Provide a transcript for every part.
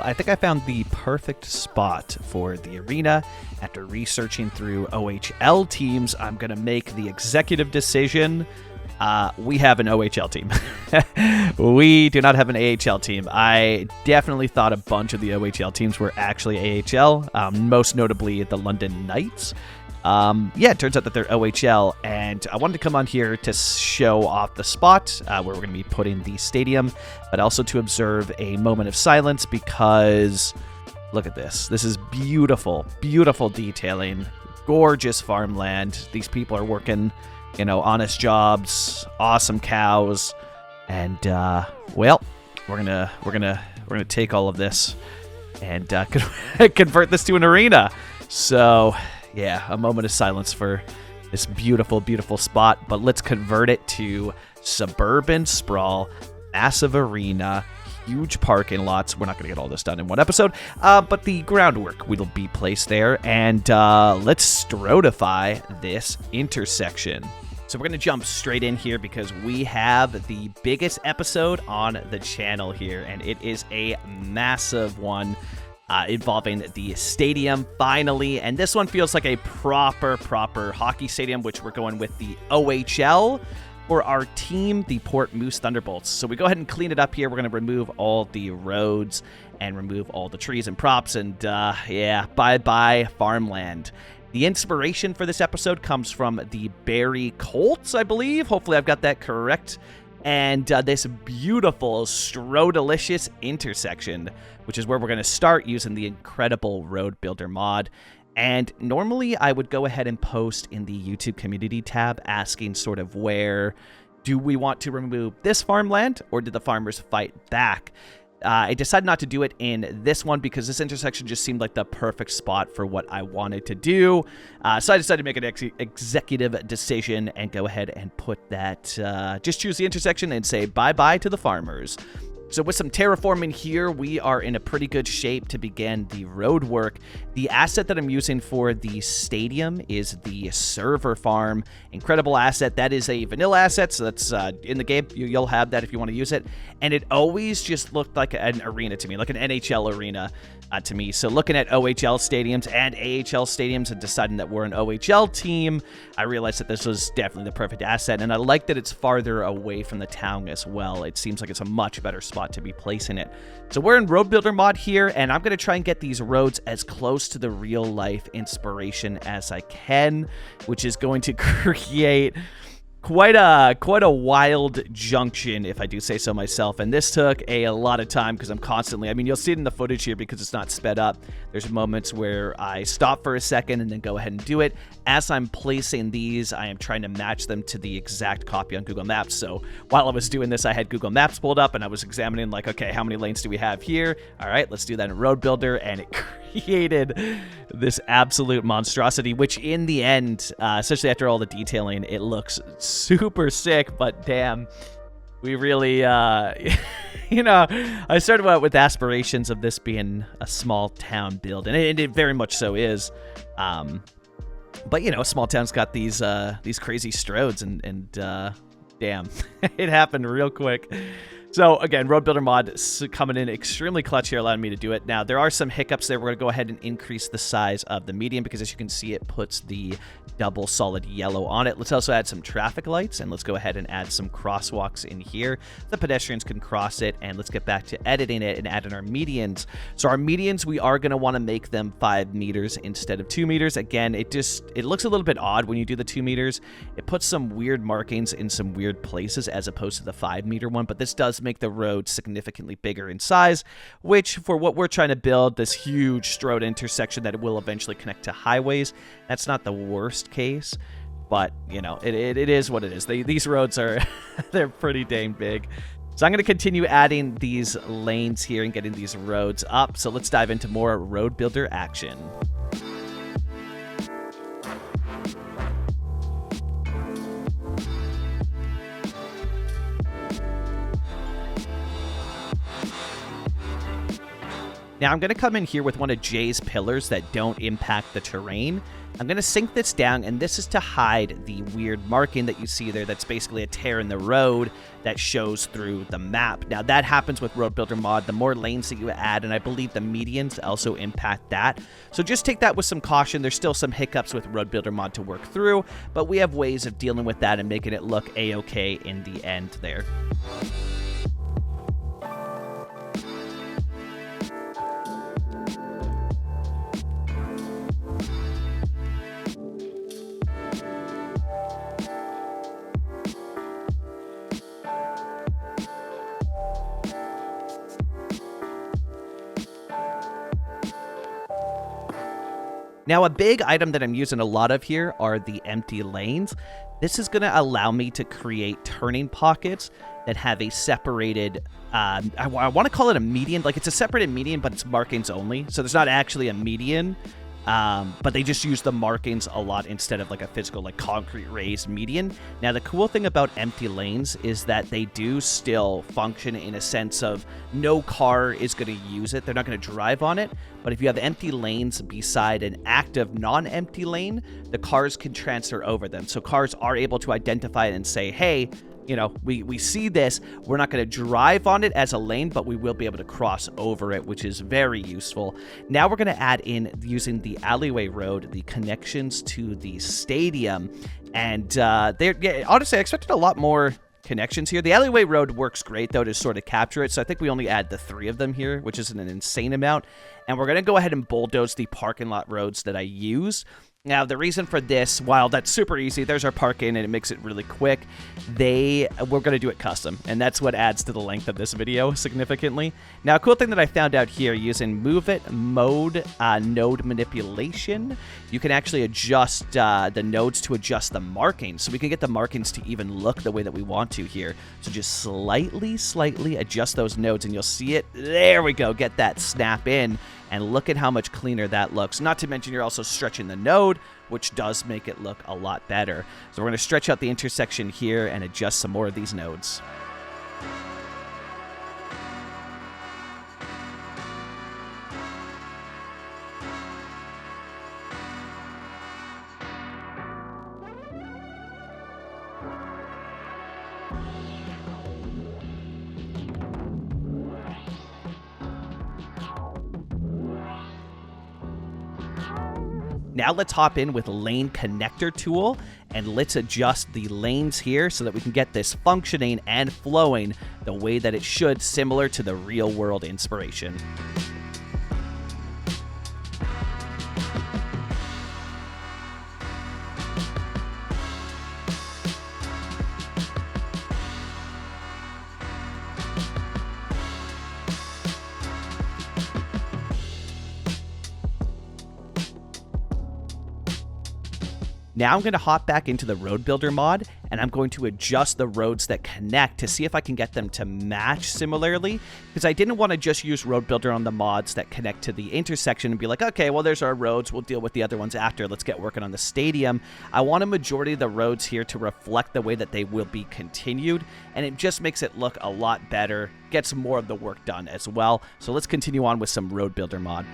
I think I found the perfect spot for the arena. After researching through OHL teams, I'm going to make the executive decision. We have an OHL team. We do not have an AHL team. I definitely thought a bunch of the OHL teams were actually AHL, most notably the London Knights. It turns out that they're OHL, and I wanted to come on here to show off the spot where we're going to be putting the stadium, but also to observe a moment of silence because look at this. This is beautiful, beautiful detailing, gorgeous farmland. These people are working, honest jobs, awesome cows, and we're gonna take all of this and convert this to an arena. So. Yeah, a moment of silence for this beautiful, beautiful spot. But let's convert it to suburban sprawl, massive arena, huge parking lots. We're not going to get all this done in one episode, but the groundwork will be placed there. And let's strodify this intersection. So we're going to jump straight in here because we have the biggest episode on the channel here, and it is a massive one. Involving the stadium, finally. And this one feels like a proper hockey stadium, which we're going with the OHL for our team, the Port Moose Thunderbolts. So we go ahead and clean it up here. We're going to remove all the roads and remove all the trees and props. And bye-bye farmland. The inspiration for this episode comes from the Barrie Colts, I believe. Hopefully I've got that correct. And this beautiful Strodalicious intersection, which is where we're going to start using the incredible Road Builder mod. And normally I would go ahead and post in the YouTube community tab asking sort of where do we want to remove this farmland or did the farmers fight back? I decided not to do it in this one because this intersection just seemed like the perfect spot for what I wanted to do. So I decided to make an executive decision and go ahead and put that, just choose the intersection and say bye-bye to the farmers. So with some terraforming here, we are in a pretty good shape to begin the road work. The asset that I'm using for the stadium is the server farm. Incredible asset. That is a vanilla asset, so that's in the game. You'll have that if you want to use it. And it always just looked like an arena to me, like an NHL arena to me. So looking at OHL stadiums and AHL stadiums and deciding that we're an OHL team, I realized that this was definitely the perfect asset. And I like that it's farther away from the town as well. It seems like it's a much better spot to be placing it. So we're in Road Builder mod here, and I'm going to try and get these roads as close to the real life inspiration as I can, which is going to create quite a wild junction, if I do say so myself. And this took a lot of time because I'm constantly, you'll see it in the footage here because it's not sped up. There's moments where I stop for a second and then go ahead and do it. As I'm placing these, I am trying to match them to the exact copy on Google Maps. So while I was doing this, I had Google Maps pulled up and I was examining like, okay, how many lanes do we have here? All right, let's do that in Road Builder. And it created this absolute monstrosity, which in the end, especially after all the detailing, it looks super sick, but damn, we really, I started out with aspirations of this being a small town build, and it very much so is. But a small town's got these crazy stroads, and damn, it happened real quick. So again, Road Builder mod coming in extremely clutch here, allowing me to do it. Now, there are some hiccups there. We're going to go ahead and increase the size of the median because, as you can see, it puts the double solid yellow on it. Let's also add some traffic lights, and let's go ahead and add some crosswalks in here. The pedestrians can cross it, and let's get back to editing it and add in our medians. So our medians, we are going to want to make them 5 meters instead of 2 meters. Again, it looks a little bit odd when you do the 2 meters. It puts some weird markings in some weird places as opposed to the 5-meter one, but this does make the road significantly bigger in size, which for what we're trying to build, this huge strode intersection that it will eventually connect to highways, that's not the worst case, but it is what it is. These roads are they're pretty dang big. So I'm going to continue adding these lanes here and getting these roads up. So let's dive into more Road Builder action. Now I'm going to come in here with one of Jay's pillars that don't impact the terrain. I'm going to sink this down, and this is to hide the weird marking that you see there that's basically a tear in the road that shows through the map. Now that happens with Road Builder mod. The more lanes that you add, and I believe the medians also impact that. So just take that with some caution. There's still some hiccups with Road Builder mod to work through, but we have ways of dealing with that and making it look a-okay in the end there. Now, a big item that I'm using a lot of here are the empty lanes. This is going to allow me to create turning pockets that have a separated, I want to call it a median. Like, it's a separated median, but it's markings only. So there's not actually a median, but they just use the markings a lot instead of like a physical, like concrete raised median. Now, the cool thing about empty lanes is that they do still function in a sense of no car is going to use it. They're not going to drive on it. But if you have empty lanes beside an active non-empty lane, the cars can transfer over them. So cars are able to identify it and say, hey, you know, we see this. We're not going to drive on it as a lane, but we will be able to cross over it, which is very useful. Now we're going to add in, using the alleyway road, the connections to the stadium. And honestly, I expected a lot more connections here. The alleyway road works great, though, to sort of capture it. So I think we only add the 3 of them here, which is an insane amount. And we're going to go ahead and bulldoze the parking lot roads that I use. Now, the reason for this, while that's super easy, there's our parking and it makes it really quick, we're going to do it custom, and that's what adds to the length of this video significantly. Now, a cool thing that I found out here, using Move It Mode node manipulation, you can actually adjust the nodes to adjust the markings, so we can get the markings to even look the way that we want to here. So just slightly adjust those nodes, and you'll see it. There we go. Get that snap in. And look at how much cleaner that looks. Not to mention you're also stretching the node, which does make it look a lot better. So we're going to stretch out the intersection here and adjust some more of these nodes. Now let's hop in with Lane Connector tool, and let's adjust the lanes here so that we can get this functioning and flowing the way that it should, similar to the real world inspiration. Now I'm going to hop back into the Road Builder mod, and I'm going to adjust the roads that connect to see if I can get them to match similarly, because I didn't want to just use Road Builder on the mods that connect to the intersection and be like, okay, well, there's our roads. We'll deal with the other ones after. Let's get working on the stadium. I want a majority of the roads here to reflect the way that they will be continued, and it just makes it look a lot better, gets more of the work done as well. So let's continue on with some Road Builder mod.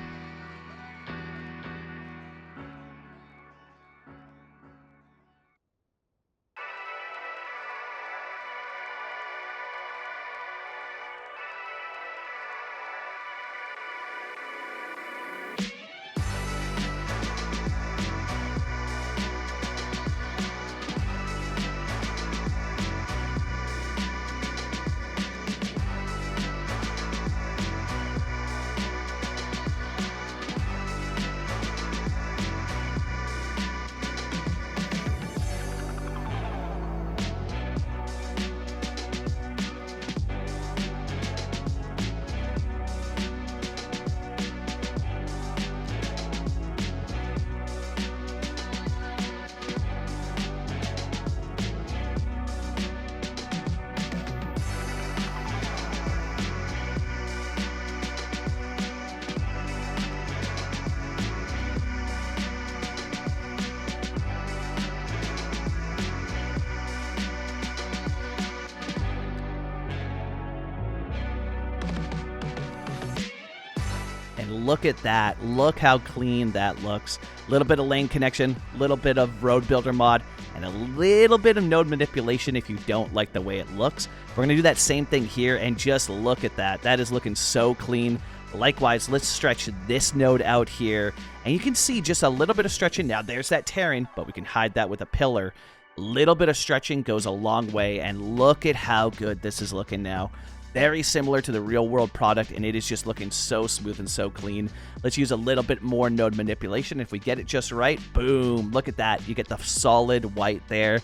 look at that. Look how clean that looks. A little bit of lane connection, a little bit of road builder mod, and a little bit of node manipulation if you don't like the way it looks. We're going to do that same thing here, and just look at that. That is looking so clean. Likewise, let's stretch this node out here, and you can see just a little bit of stretching. Now, there's that tearing, but we can hide that with a pillar. Little bit of stretching goes a long way, and look at how good this is looking now. Very similar to the real-world product, and it is just looking so smooth and so clean. Let's use a little bit more node manipulation. If we get it just right, boom, look at that. You get the solid white there.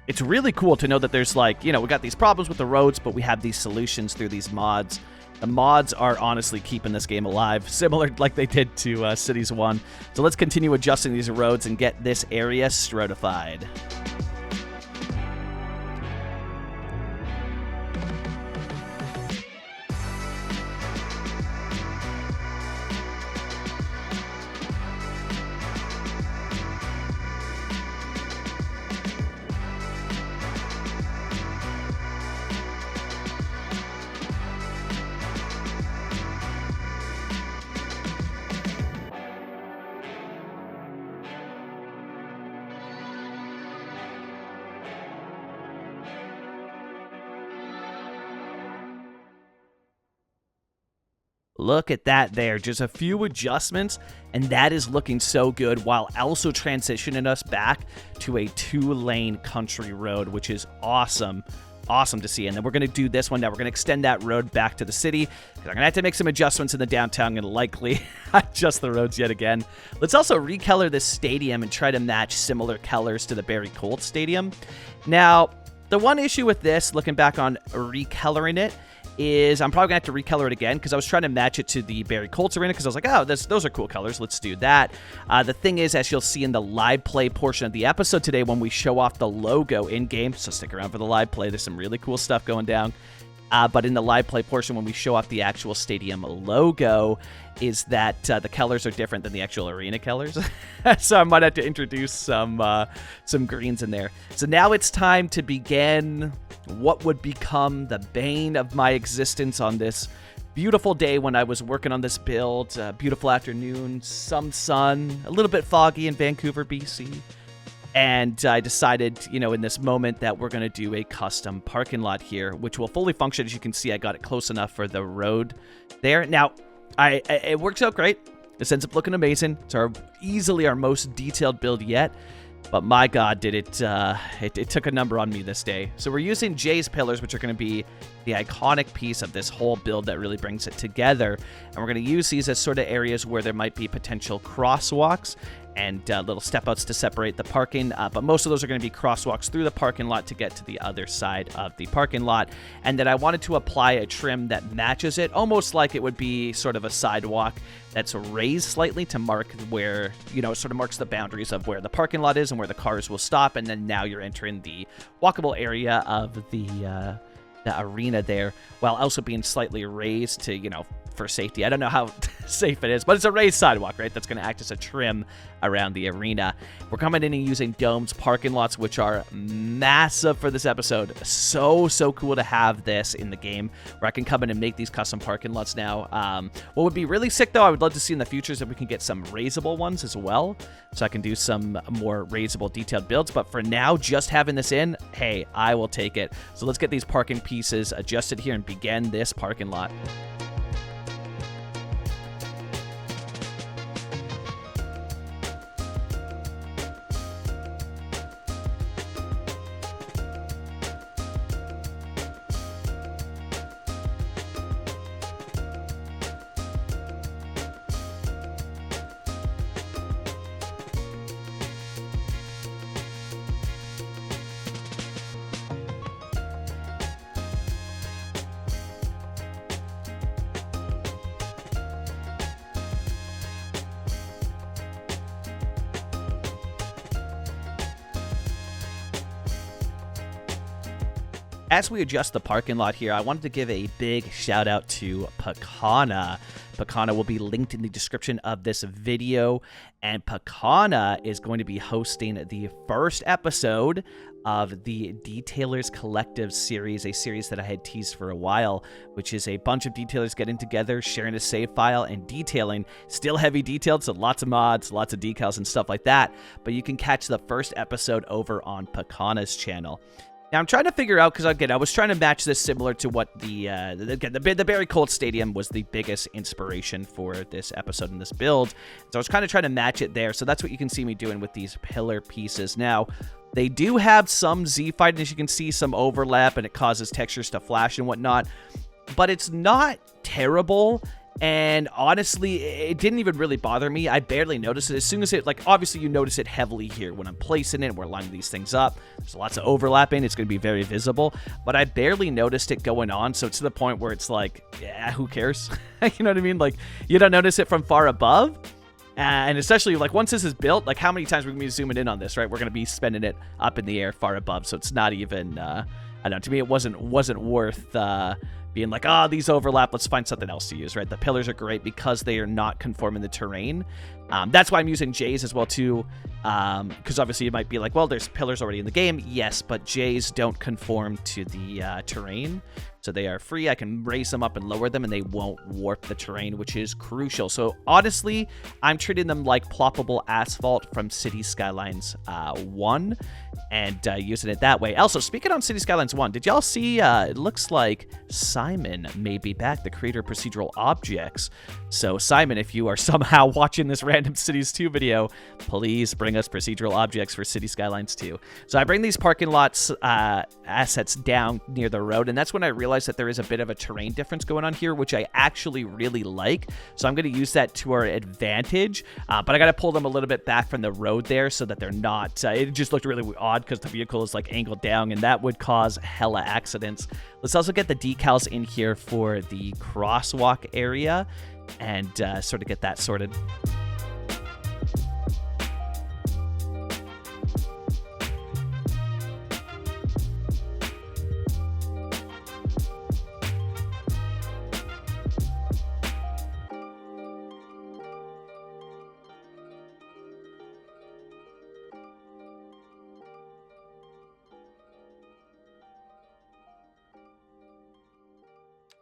It's really cool to know that there's like, we got these problems with the roads, but we have these solutions through these mods. The mods are honestly keeping this game alive, similar like they did to Cities 1. So let's continue adjusting these roads and get this area stratified. Look at that there. Just a few adjustments, and that is looking so good while also transitioning us back to a 2-lane country road, which is awesome. Awesome to see. And then we're going to do this one now. We're going to extend that road back to the city. I'm going to have to make some adjustments in the downtown and likely adjust the roads yet again. Let's also recolor this stadium and try to match similar colors to the Barrie Colts Stadium. Now, the one issue with this, looking back on recoloring it, is I'm probably going to have to recolor it again because I was trying to match it to the Barrie Colts Arena because I was like, oh, those are cool colors. Let's do that. The thing is, as you'll see in the live play portion of the episode today when we show off the logo in-game, so stick around for the live play. There's some really cool stuff going down. But in the live play portion, when we show off the actual stadium logo, is that the colors are different than the actual arena colors. So I might have to introduce some greens in there. So now it's time to begin what would become the bane of my existence on this beautiful day when I was working on this build. Beautiful afternoon, some sun, a little bit foggy in Vancouver, BC. And I decided, in this moment that we're going to do a custom parking lot here, which will fully function. As you can see, I got it close enough for the road there. Now, it works out great. This ends up looking amazing. It's easily our most detailed build yet. But my God, did it took a number on me this day. So we're using Jay's pillars, which are going to be the iconic piece of this whole build that really brings it together. And we're going to use these as sort of areas where there might be potential crosswalks and little step outs to separate the parking. But most of those are going to be crosswalks through the parking lot to get to the other side of the parking lot. And then I wanted to apply a trim that matches it, almost like it would be sort of a sidewalk that's raised slightly to mark where, sort of marks the boundaries of where the parking lot is and where the cars will stop. And then now you're entering the walkable area of the arena there, while also being slightly raised to, for safety. I don't know how safe it is, but it's a raised sidewalk, right? That's going to act as a trim around the arena. We're coming in and using domes parking lots, which are massive for this episode. So cool to have this in the game where I can come in and make these custom parking lots now. What would be really sick, though, I would love to see in the future is if we can get some raisable ones as well, so I can do some more raisable detailed builds. But for now, just having this in, hey, I will take it. So let's get these parking pieces adjusted here and begin this parking lot. As we adjust the parking lot here, I wanted to give a big shout out to Pakana. Pakana will be linked in the description of this video, and Pakana is going to be hosting the first episode of the Detailers Collective series, a series that I had teased for a while, which is a bunch of detailers getting together, sharing a save file, and detailing. Still heavy detailed, so lots of mods, lots of decals and stuff like that, but you can catch the first episode over on Pakana's channel. Now, I'm trying to figure out, because again, I was trying to match this similar to what the Barry Colt Stadium was the biggest inspiration for this episode and this build. So I was kind of trying to match it there. So that's what you can see me doing with these pillar pieces. Now, they do have some Z-Fight, and as you can see, some overlap, and it causes textures to flash and whatnot. But it's not terrible. And honestly, it didn't even really bother me. I barely noticed it. As soon as it, like, obviously you notice it heavily here when I'm placing it, we're lining these things up. There's lots of overlapping. It's going to be very visible. But I barely noticed it going on. So it's to the point where it's like, yeah, who cares? You know what I mean? Like, you don't notice it from far above. And especially, like, once this is built, like, how many times we're going to be zooming in on this, right? We're going to be spending it up in the air far above. So it's not even, I don't know, to me, it wasn't worth being like, these overlap, let's find something else to use, right? The pillars are great because they are not conforming the terrain. That's why I'm using J's as well, too, because obviously you might be like, well, there's pillars already in the game. Yes, but J's don't conform to the terrain, so they are free. I can raise them up and lower them, and they won't warp the terrain, which is crucial. So honestly, I'm treating them like ploppable asphalt from City Skylines 1, and using it that way. Also, speaking on City Skylines 1, did y'all see, it looks like Simon may be back, the creator of procedural objects. So Simon, if you are somehow watching this Random Cities 2 video, please bring us procedural objects for City Skylines 2. So I bring these parking lots assets down near the road, and that's when I realized that there is a bit of a terrain difference going on here, which I actually really like. So I'm going to use that to our advantage, but I got to pull them a little bit back from the road there so that they're not, it just looked really odd because the vehicle is like angled down, and that would cause hella accidents. Let's also get the decals in here for the crosswalk area and sort of get that sorted.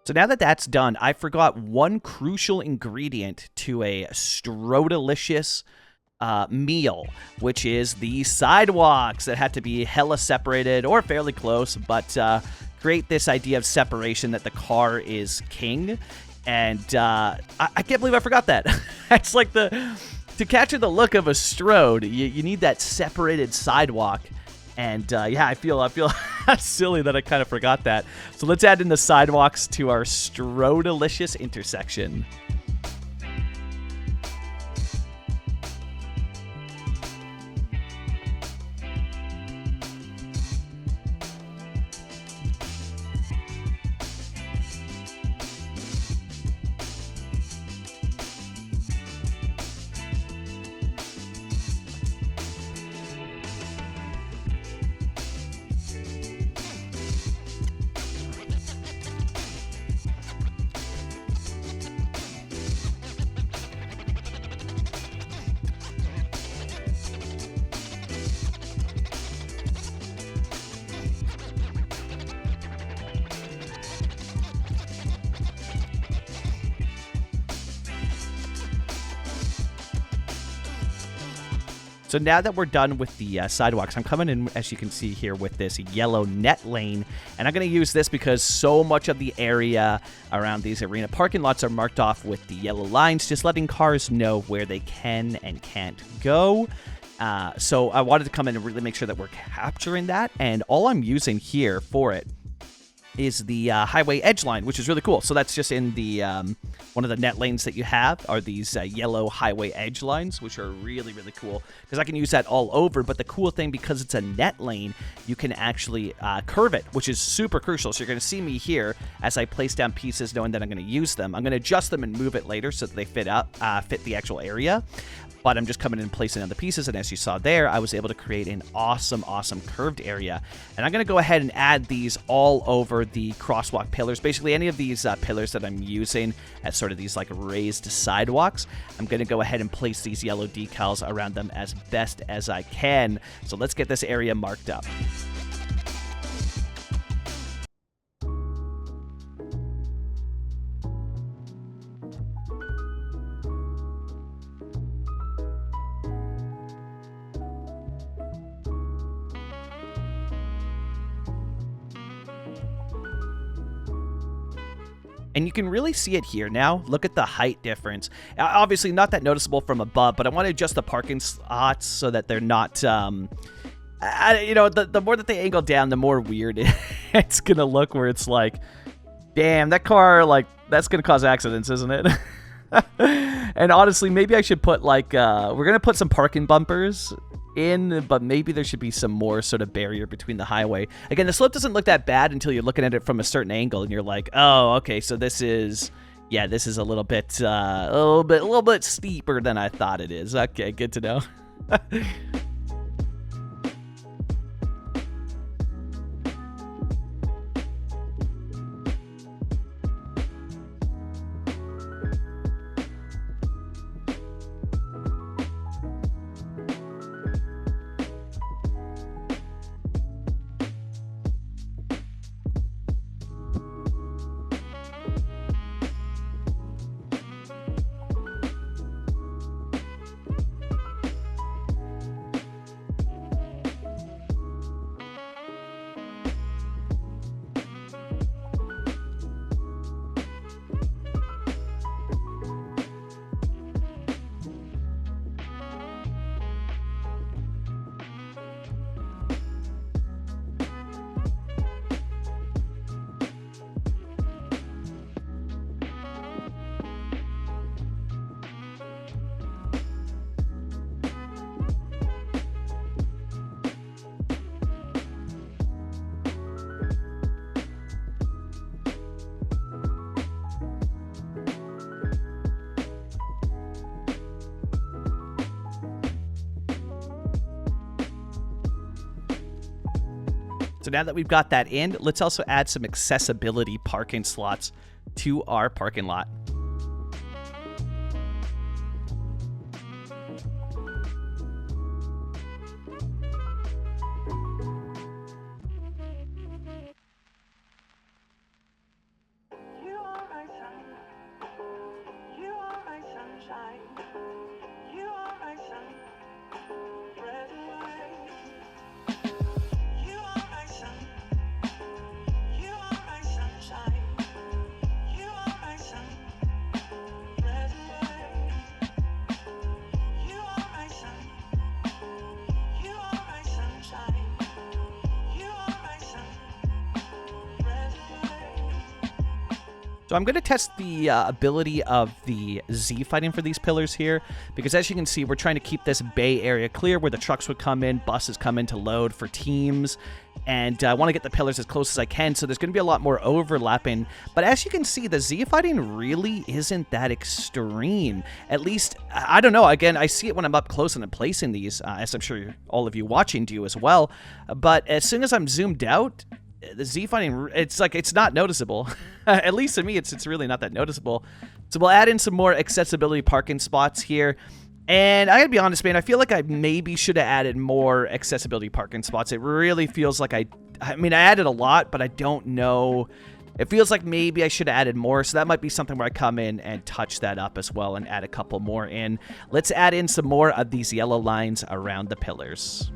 So now that that's done, I forgot one crucial ingredient to a Strodelicious meal, which is the sidewalks that have to be hella separated or fairly close, but create this idea of separation that the car is king. And I can't believe I forgot that. It's like to capture the look of a Strode, you need that separated sidewalk. And yeah, I feel silly that I kind of forgot that. So let's add in the sidewalks to our Strodelicious intersection. So now that we're done with the sidewalks, I'm coming in, as you can see here, with this yellow net lane. And I'm going to use this because so much of the area around these arena parking lots are marked off with the yellow lines, just letting cars know where they can and can't go. So I wanted to come in and really make sure that we're capturing that. And all I'm using here for it is the highway edge line, which is really cool. So that's just in the one of the net lanes that you have are these yellow highway edge lines, which are really cool because I can use that all over. But the cool thing, because it's a net lane, you can actually curve it, which is super crucial. So you're going to see me here as I place down pieces, knowing that I'm going to use them. I'm going to adjust them and move it later so that they fit the actual area. But I'm just coming in and placing down the pieces, and as you saw there, I was able to create an awesome curved area. And I'm going to go ahead and add these all over the crosswalk pillars. Basically, any of these pillars that I'm using as sort of these like raised sidewalks, I'm going to go ahead and place these yellow decals around them as best as I can. So let's get this area marked up. And you can really see it here now. Look at the height difference. Obviously not that noticeable from above, but I want to adjust the parking slots so that they're not, you know, the more that they angle down, the more weird it's going to look, where it's like, damn, that car, like, that's going to cause accidents, isn't it? And honestly, maybe I should put, like, we're going to put some parking bumpers in, but maybe there should be some more sort of barrier between the highway. Again, the slope doesn't look that bad until you're looking at it from a certain angle, and you're like, oh, okay, so this is, yeah, this is a little bit steeper than I thought it is. Okay, good to know. So now that we've got that in, let's also add some accessibility parking slots to our parking lot. So I'm going to test the ability of the Z fighting for these pillars here, because as you can see, we're trying to keep this bay area clear where the trucks would come in, buses come in to load for teams, and I want to get the pillars as close as I can, so there's going to be a lot more overlapping. But as you can see, the Z fighting really isn't that extreme. At least, I don't know, again, I see it when I'm up close and I'm placing these, as I'm sure all of you watching do as well, but as soon as I'm zoomed out, the Z fighting, it's like, it's not noticeable. At least to me, it's really not that noticeable. So we'll add in some more accessibility parking spots here. And I gotta be honest, man, I feel like I maybe should have added more accessibility parking spots. It really feels like I mean, I added a lot, but I don't know. It feels like maybe I should have added more. So that might be something where I come in and touch that up as well and add a couple more in. Let's add in some more of these yellow lines around the pillars.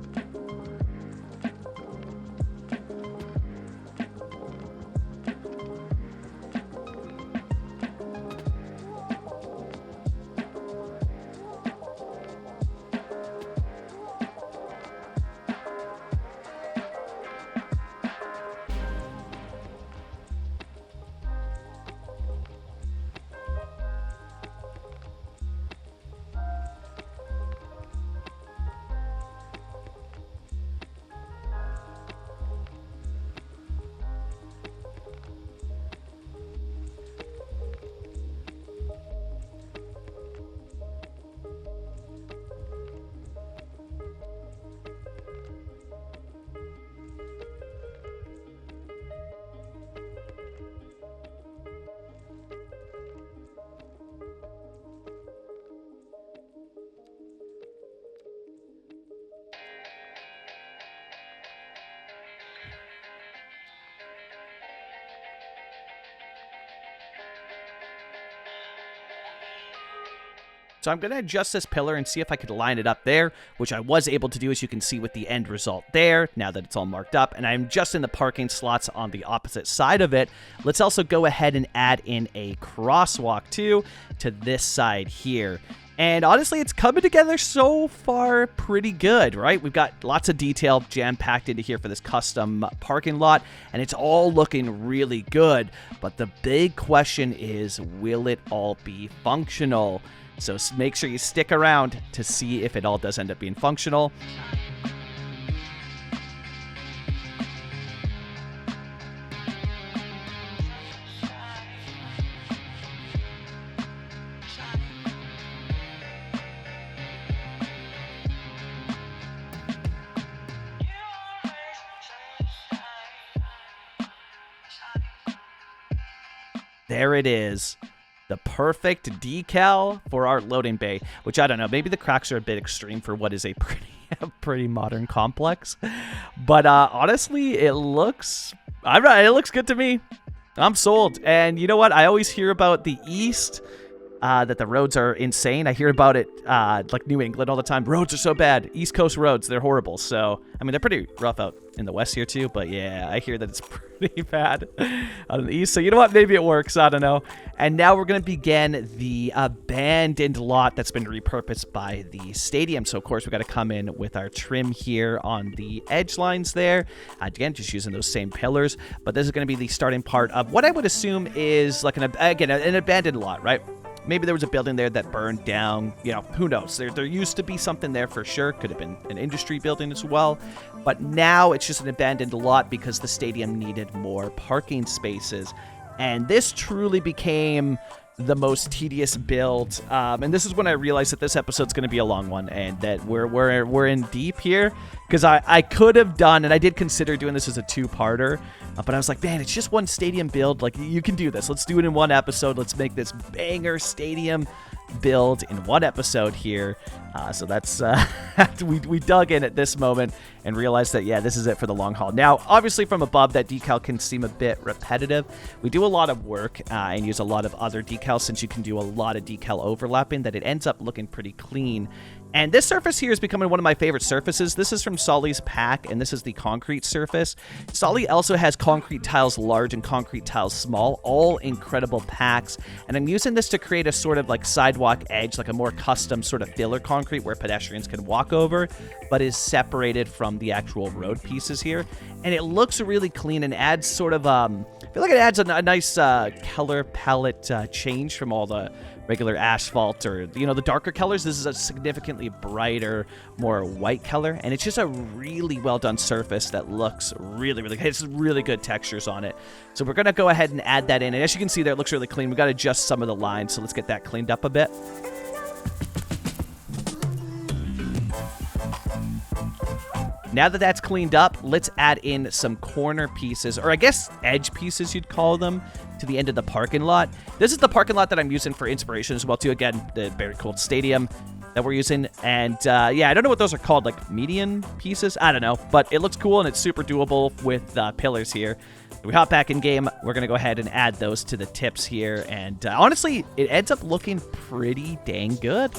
So I'm going to adjust this pillar and see if I could line it up there, which I was able to do, as you can see with the end result there, now that it's all marked up. And I'm just in the parking slots on the opposite side of it. Let's also go ahead and add in a crosswalk too to this side here. And honestly, it's coming together so far pretty good, right? We've got lots of detail jam-packed into here for this custom parking lot, and it's all looking really good. But the big question is, will it all be functional? So make sure you stick around to see if it all does end up being functional. There it is. The perfect decal for our loading bay, which I don't know, maybe the cracks are a bit extreme for what is a pretty modern complex. But honestly, it looks good to me. I'm sold. And you know what? I always hear about the East, that the roads are insane. I hear about it like New England all the time. Roads are so bad. East Coast roads, they're horrible. So, I mean, they're pretty rough out in the West here too. But yeah, I hear that it's pretty bad out in the East. So you know what? Maybe it works. I don't know. And now we're going to begin the abandoned lot that's been repurposed by the stadium. So, of course, we got to come in with our trim here on the edge lines there. Again, just using those same pillars. But this is going to be the starting part of what I would assume is like an abandoned lot, right? Maybe there was a building there that burned down. You know, who knows? There used to be something there for sure. Could have been an industry building as well. But now it's just an abandoned lot because the stadium needed more parking spaces. And this truly became the most tedious build. And this is when I realized that this episode's going to be a long one and that we're in deep here. Because I could have done, and I did consider doing this as a two-parter, but I was like, man, it's just one stadium build. Like, you can do this. Let's do it in one episode. Let's make this banger stadium build in one episode here. So that's we dug in at this moment and realized that, yeah, this is it for the long haul. Now, obviously from above, that decal can seem a bit repetitive. We do a lot of work and use a lot of other decals, since you can do a lot of decal overlapping, that it ends up looking pretty clean. And this surface here is becoming one of my favorite surfaces. This is from Solly's pack, and this is the concrete surface. Solly also has concrete tiles large and concrete tiles small, all incredible packs. And I'm using this to create a sort of like sidewalk edge, like a more custom sort of filler concrete where pedestrians can walk over, but is separated from the actual road pieces here. And it looks really clean and adds sort of, I feel like it adds a nice color palette change from all the regular asphalt or, you know, the darker colors. This is a significantly brighter, more white color, and it's just a really well done surface that looks really, really good. It's really good textures on it. So we're going to go ahead and add that in, and as you can see there, it looks really clean. We got to adjust some of the lines, so let's get that cleaned up a bit. Now that that's cleaned up, let's add in some corner pieces, or I guess edge pieces you'd call them, to the end of the parking lot. This is the parking lot that I'm using for inspiration as well too. Again, the very cool stadium that we're using. And yeah, I don't know what those are called, like median pieces? I don't know, but it looks cool and it's super doable with pillars here. We hop back in game. We're going to go ahead and add those to the tips here. And honestly, it ends up looking pretty dang good.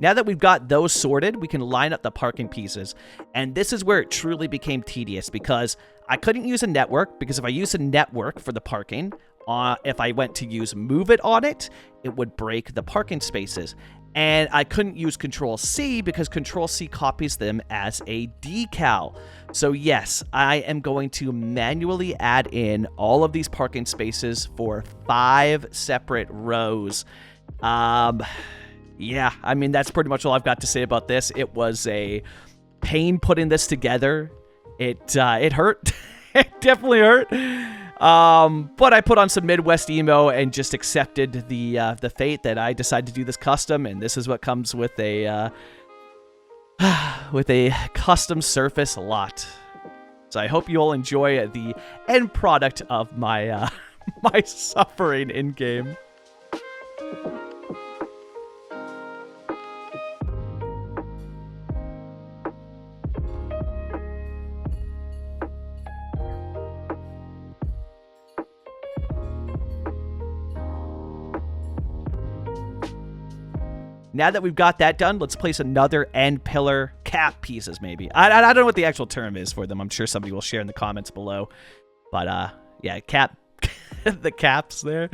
Now that we've got those sorted, we can line up the parking pieces. And this is where it truly became tedious, because I couldn't use a network, because if I use a network for the parking, if I went to use Move It on it, it would break the parking spaces. And I couldn't use Control-C because Control-C copies them as a decal. So yes, I am going to manually add in all of these parking spaces for 5 separate rows. Yeah, I mean, that's pretty much all I've got to say about this. It was a pain putting this together. It hurt. It definitely hurt. But I put on some Midwest emo and just accepted the fate that I decided to do this custom, and this is what comes with a custom surface lot. So I hope you all enjoy the end product of my my suffering in game. Now that we've got that done, let's place another end pillar cap pieces, maybe. I don't know what the actual term is for them. I'm sure somebody will share in the comments below. But, yeah, cap, the caps there.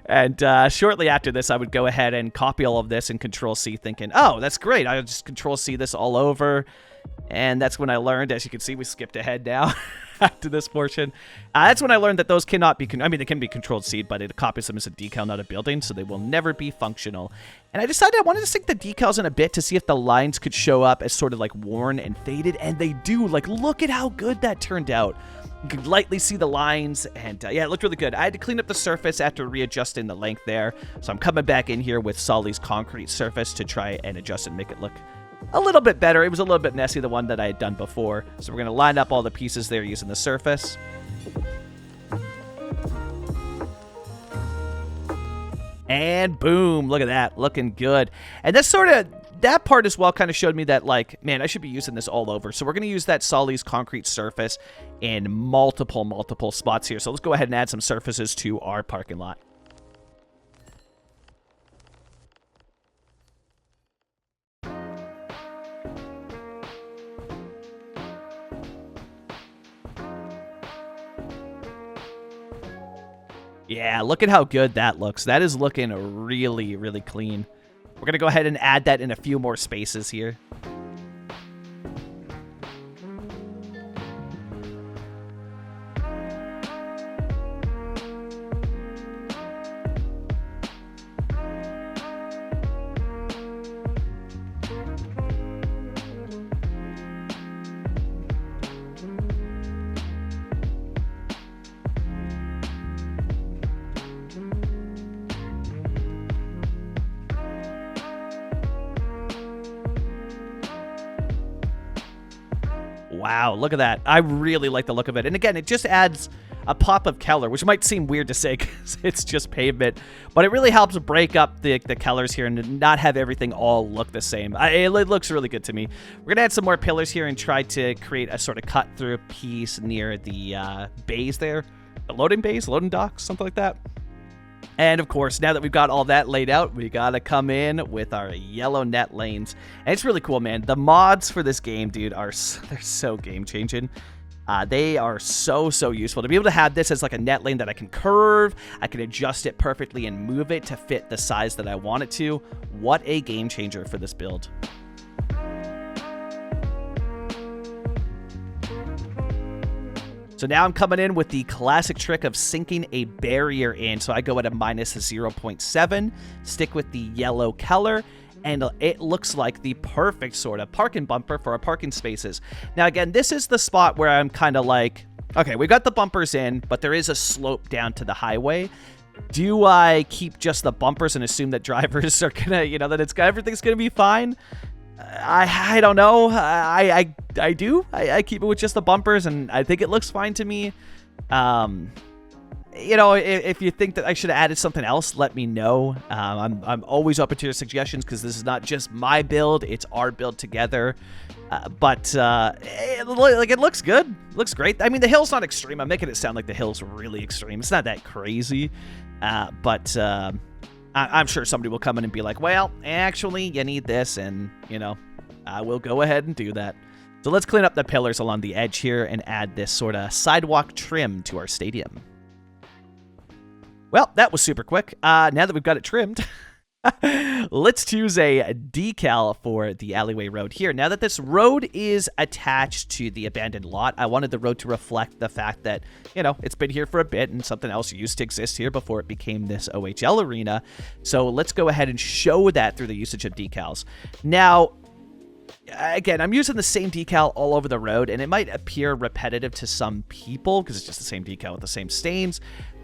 And shortly after this, I would go ahead and copy all of this and Control-C, thinking, oh, that's great. I'll just Control-C this all over. And that's when I learned, as you can see, we skipped ahead now to this portion. That's when I learned that those cannot be, I mean, they can be Control-C, but it copies them as a decal, not a building, so they will never be functional. And I decided I wanted to sink the decals in a bit to see if the lines could show up as sort of like worn and faded, and they do. Like, look at how good that turned out. You could lightly see the lines, and yeah, it looked really good. I had to clean up the surface after readjusting the length there, so I'm coming back in here with Solly's concrete surface to try and adjust and make it look a little bit better. It was a little bit messy, the one that I had done before. So we're going to line up all the pieces there using the surface. And boom, look at that, looking good. And that's sort of, that part as well kind of showed me that, like, man, I should be using this all over. So we're going to use that Solly's concrete surface in multiple spots here. So let's go ahead and add some surfaces to our parking lot. Yeah, look at how good that looks. That is looking really, really clean. We're going to go ahead and add that in a few more spaces here. Wow, look at that. I really like the look of it. And again, it just adds a pop of color, which might seem weird to say because it's just pavement, but it really helps break up the colors here and not have everything all look the same. It looks really good to me. We're going to add some more pillars here and try to create a sort of cut-through piece near the bays there. The loading bays, loading docks, something like that. And of course, now that we've got all that laid out, we gotta come in with our yellow net lanes. And it's really cool, man. The mods for this game, dude, they're so game-changing. They are so useful. To be able to have this as like a net lane that I can curve, I can adjust it perfectly and move it to fit the size that I want it to. What a game changer for this build. So now I'm coming in with the classic trick of sinking a barrier in. So I go at a minus 0.7, stick with the yellow color, and it looks like the perfect sort of parking bumper for our parking spaces. Now again, this is the spot where I'm kind of like, okay, we got the bumpers in, but there is a slope down to the highway. Do I keep just the bumpers and assume that drivers are gonna, you know, that everything's gonna be fine? I don't know. I do. I keep it with just the bumpers, and I think it looks fine to me. You know, if you think that I should have added something else, let me know. I'm always open to your suggestions because this is not just my build; it's our build together. It looks good. It looks great. I mean, the hill's not extreme. I'm making it sound like the hill's really extreme. It's not that crazy, but I'm sure somebody will come in and be like, well, actually, you need this, and, you know, I will go ahead and do that. So let's clean up the pillars along the edge here and add this sort of sidewalk trim to our stadium. Well, that was super quick. Now that we've got it trimmed, let's choose a decal for the alleyway road here. Now that this road is attached to the abandoned lot, I wanted the road to reflect the fact that, you know, it's been here for a bit and something else used to exist here before it became this OHL arena. So let's go ahead and show that through the usage of decals. Now, again, I'm using the same decal all over the road, and it might appear repetitive to some people because it's just the same decal with the same stains.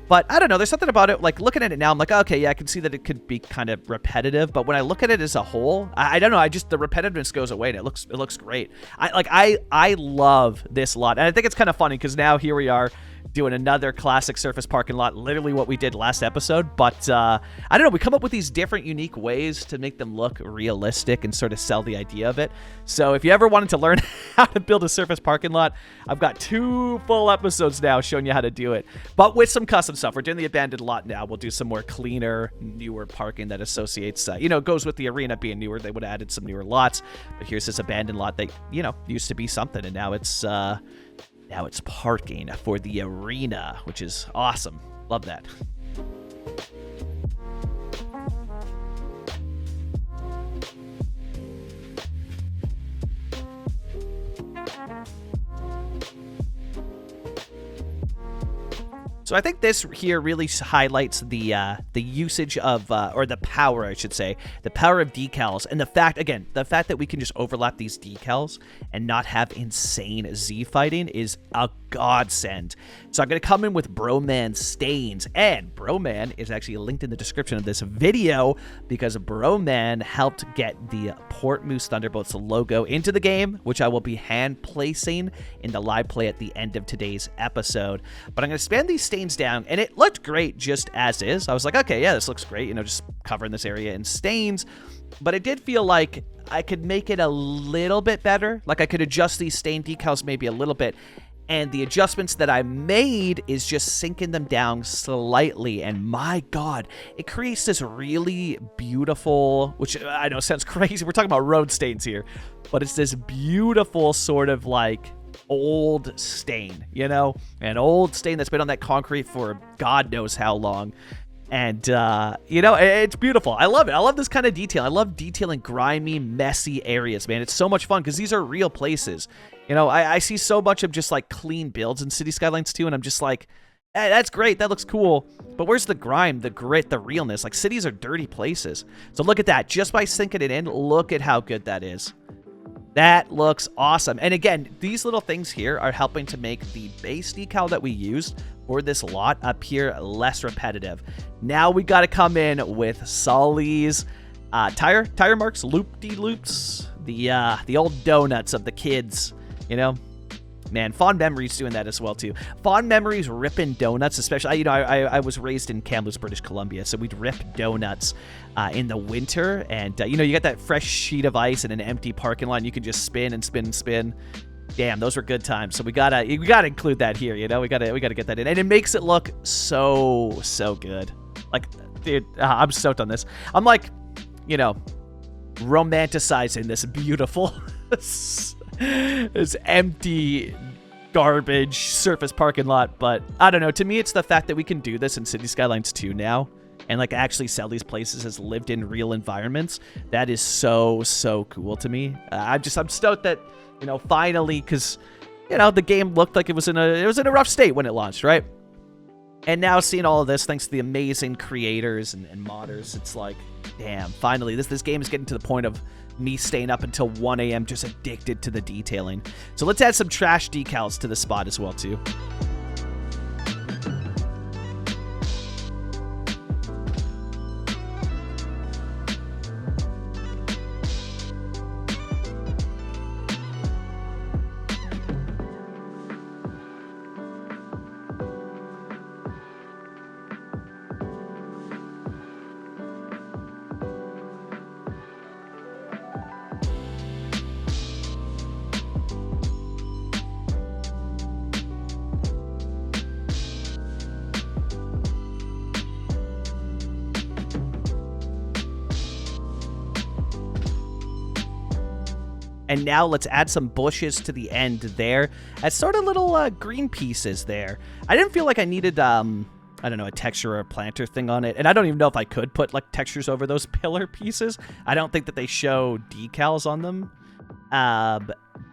But I don't know, there's something about it, like looking at it now, I'm like, okay, yeah, I can see that it could be kind of repetitive, but when I look at it as a whole, I don't know, the repetitiveness goes away and it looks great. I love this lot. And I think it's kind of funny because now here we are, doing another classic surface parking lot, literally what we did last episode. But I don't know, we come up with these different unique ways to make them look realistic and sort of sell the idea of it. So if you ever wanted to learn how to build a surface parking lot, I've got 2 full episodes now showing you how to do it, but with some custom stuff. We're doing the abandoned lot now. We'll do some more cleaner, newer parking that associates, goes with the arena being newer. They would have added some newer lots, but here's this abandoned lot that, used to be something, and now it's parking for the arena, which is awesome. Love that. So I think this here really highlights the usage of, or the power, I should say, the power of decals, and the fact that we can just overlap these decals and not have insane Z fighting is a godsend. So I'm going to come in with Broman stains, and Broman is actually linked in the description of this video because Broman helped get the Port Moose Thunderbolts logo into the game, which I will be hand placing in the live play at the end of today's episode. But I'm going to span these stains down, and it looked great just as is. I was like, okay, yeah, this looks great, just covering this area in stains. But it did feel like I could make it a little bit better. Like I could adjust these stain decals maybe a little bit. And the adjustments that I made is just sinking them down slightly. And my God, it creates this really beautiful, which I know sounds crazy. We're talking about road stains here, but it's this beautiful sort of like old stain, an old stain that's been on that concrete for God knows how long. And, it's beautiful. I love it. I love this kind of detail. I love detailing grimy, messy areas, man. It's so much fun because these are real places. I see so much of just like clean builds in City Skylines 2, and I'm just like, hey, that's great. That looks cool. But where's the grime, the grit, the realness? Like, cities are dirty places. So look at that. Just by sinking it in, look at how good that is. That looks awesome. And again, these little things here are helping to make the base decal that we used for this lot up here less repetitive. Now we got to come in with Sully's tire marks, loop-de-loops, the old donuts of the kids, Man, fond memories doing that as well, too. Fond memories ripping donuts, especially, I was raised in Kamloops, British Columbia, so we'd rip donuts in the winter, and, you get that fresh sheet of ice in an empty parking lot, and you can just spin and spin and spin. Damn, those were good times. So we gotta include that here, we gotta get that in, and it makes it look so good. Like, dude, I'm stoked on this. I'm like, romanticizing this beautiful, this empty garbage surface parking lot. But I don't know. To me, it's the fact that we can do this in City Skylines 2 now, and like actually sell these places as lived in real environments. That is so cool to me. I'm stoked that finally, because the game looked like it was in a rough state when it launched, right? And now seeing all of this, thanks to the amazing creators and modders, it's like, damn, finally, this game is getting to the point of me staying up until 1 a.m. just addicted to the detailing. So let's add some trash decals to the spot as well, too. And now let's add some bushes to the end there as sort of little green pieces there. I didn't feel like I needed, I don't know, a texture or a planter thing on it. And I don't even know if I could put like textures over those pillar pieces. I don't think that they show decals on them.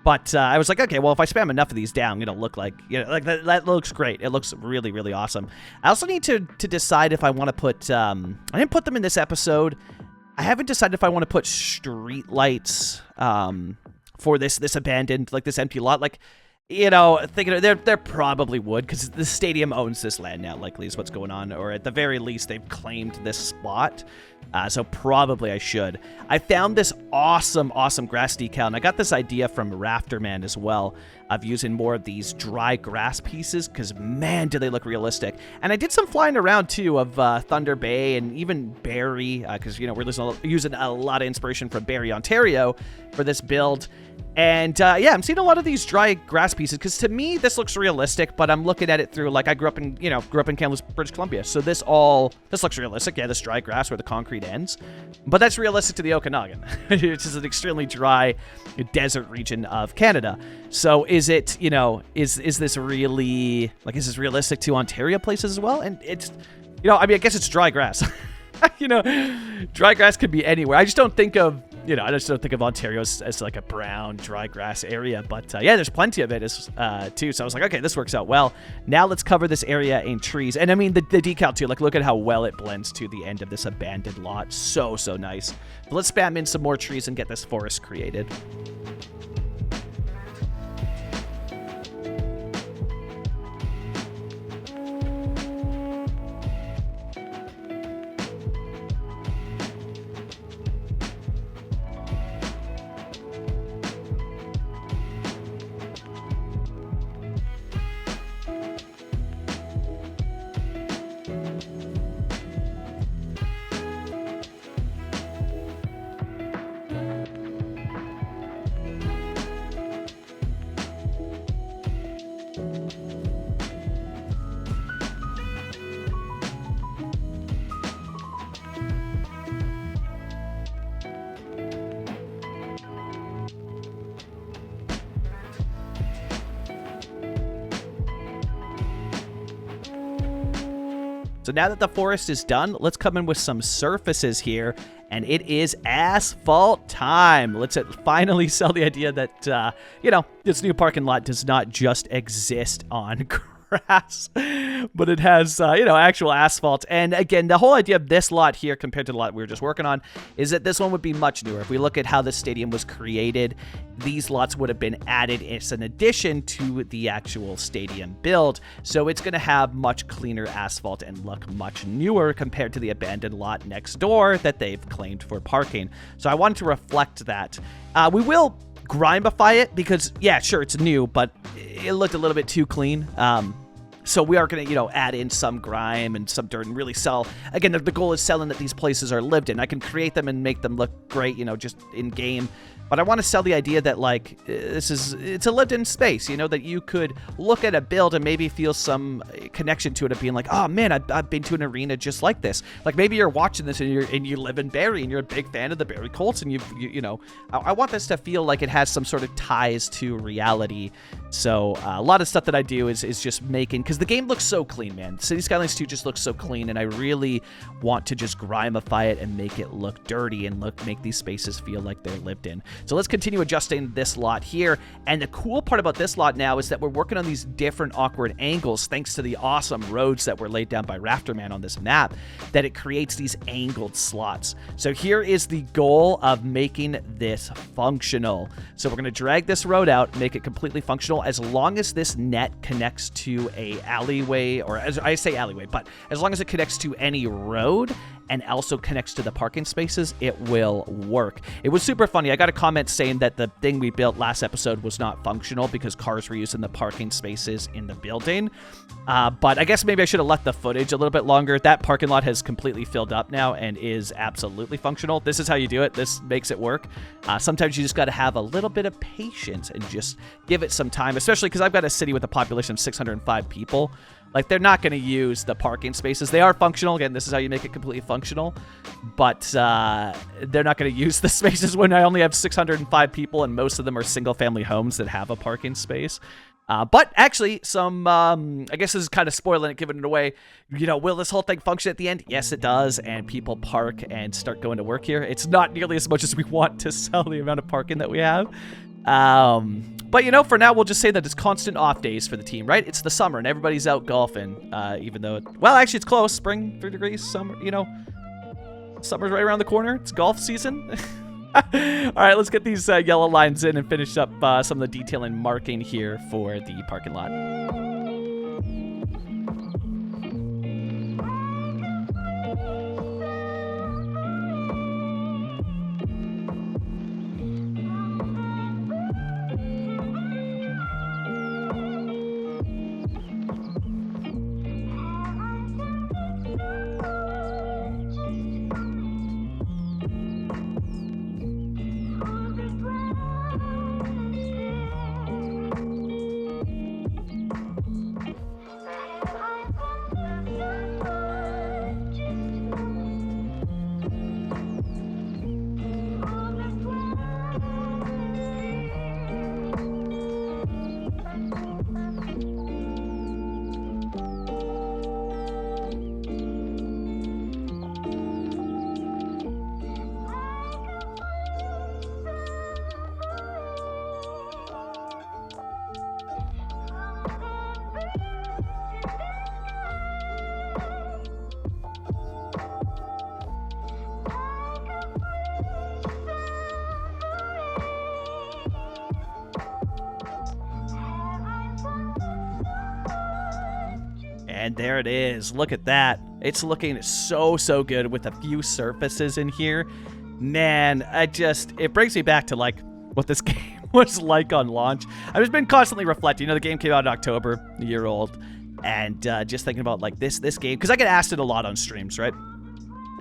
But I was like, okay, well, if I spam enough of these down, it'll look like, like that looks great. It looks really awesome. I also need to decide if I want to put, I didn't put them in this episode. I haven't decided if I want to put street lights, for this abandoned, like this empty lot. Like, thinking there probably would, because the stadium owns this land now, likely is what's going on, or at the very least they've claimed this spot. So probably I should. I found this awesome grass decal, and I got this idea from Rafterman as well of using more of these dry grass pieces, because man, do they look realistic. And I did some flying around too of Thunder Bay and even Barrie, because we're using a lot of inspiration from Barrie, Ontario for this build. And yeah, I'm seeing a lot of these dry grass pieces, because to me this looks realistic, but I'm looking at it through, like, I grew up in Kamloops, British Columbia, so this looks realistic. Yeah, this dry grass where the concrete ends, but that's realistic to the Okanagan, which is an extremely dry desert region of Canada. So is it, is this really, like, is this realistic to Ontario places as well? And it's, I mean, I guess it's dry grass. Dry grass could be anywhere. I just don't think of, Ontario as like a brown, dry grass area. But yeah, there's plenty of it too. So I was like, okay, this works out well. Now let's cover this area in trees. And I mean, the decal too. Like, look at how well it blends to the end of this abandoned lot. So nice. But let's spam in some more trees and get this forest created. So now that the forest is done, let's come in with some surfaces here, and it is asphalt time. Let's finally sell the idea that, this new parking lot does not just exist on grass, but it has, actual asphalt. And again, the whole idea of this lot here compared to the lot we were just working on is that this one would be much newer. If we look at how the stadium was created, these lots would have been added as an addition to the actual stadium build. So it's going to have much cleaner asphalt and look much newer compared to the abandoned lot next door that they've claimed for parking. So I wanted to reflect that. We will grimify it because, yeah, sure, it's new, but it looked a little bit too clean. So we are going to, add in some grime and some dirt and really sell. Again, the goal is selling that these places are lived in. I can create them and make them look great, just in game. But I want to sell the idea that, like, it's a lived in space, that you could look at a build and maybe feel some connection to it of being like, oh man, I've been to an arena just like this. Like, maybe you're watching this and you live in Barrie and you're a big fan of the Barrie Colts, and I want this to feel like it has some sort of ties to reality. So a lot of stuff that I do is just making, because the game looks so clean, man. City Skylines 2 just looks so clean, and I really want to just grimify it and make it look dirty and make these spaces feel like they're lived in. So let's continue adjusting this lot here. And the cool part about this lot now is that we're working on these different awkward angles thanks to the awesome roads that were laid down by Rafterman on this map, that it creates these angled slots. So here is the goal of making this functional. So we're going to drag this road out, make it completely functional, as long as this net connects to a alleyway, or as I say alleyway, but as long as it connects to any road and also connects to the parking spaces, it will work. It was super funny. I got a comment saying that the thing we built last episode was not functional because cars were using the parking spaces in the building. But I guess maybe I should have left the footage a little bit longer. That parking lot has completely filled up now and is absolutely functional. This is how you do it. This makes it work. Sometimes you just got to have a little bit of patience and just give it some time, especially because I've got a city with a population of 605 people. Like, they're not going to use the parking spaces. They are functional. Again, this is how you make it completely functional. But they're not going to use the spaces when I only have 605 people, and most of them are single-family homes that have a parking space. But actually, I guess this is kind of spoiling it, giving it away. Will this whole thing function at the end? Yes, it does. And people park and start going to work here. It's not nearly as much as we want to sell the amount of parking that we have. But, for now, we'll just say that it's constant off days for the team, right? It's the summer, and everybody's out golfing, even though, actually, it's close. Spring, 3 degrees, summer, summer's right around the corner. It's golf season. All right, let's get these yellow lines in and finish up some of the detail and marking here for the parking lot. And there it is. Look at that. It's looking so good with a few surfaces in here. Man, it brings me back to like what this game was like on launch. I've just been constantly reflecting. You know, the game came out in October, a year old, and just thinking about like this game, because I get asked it a lot on streams, right?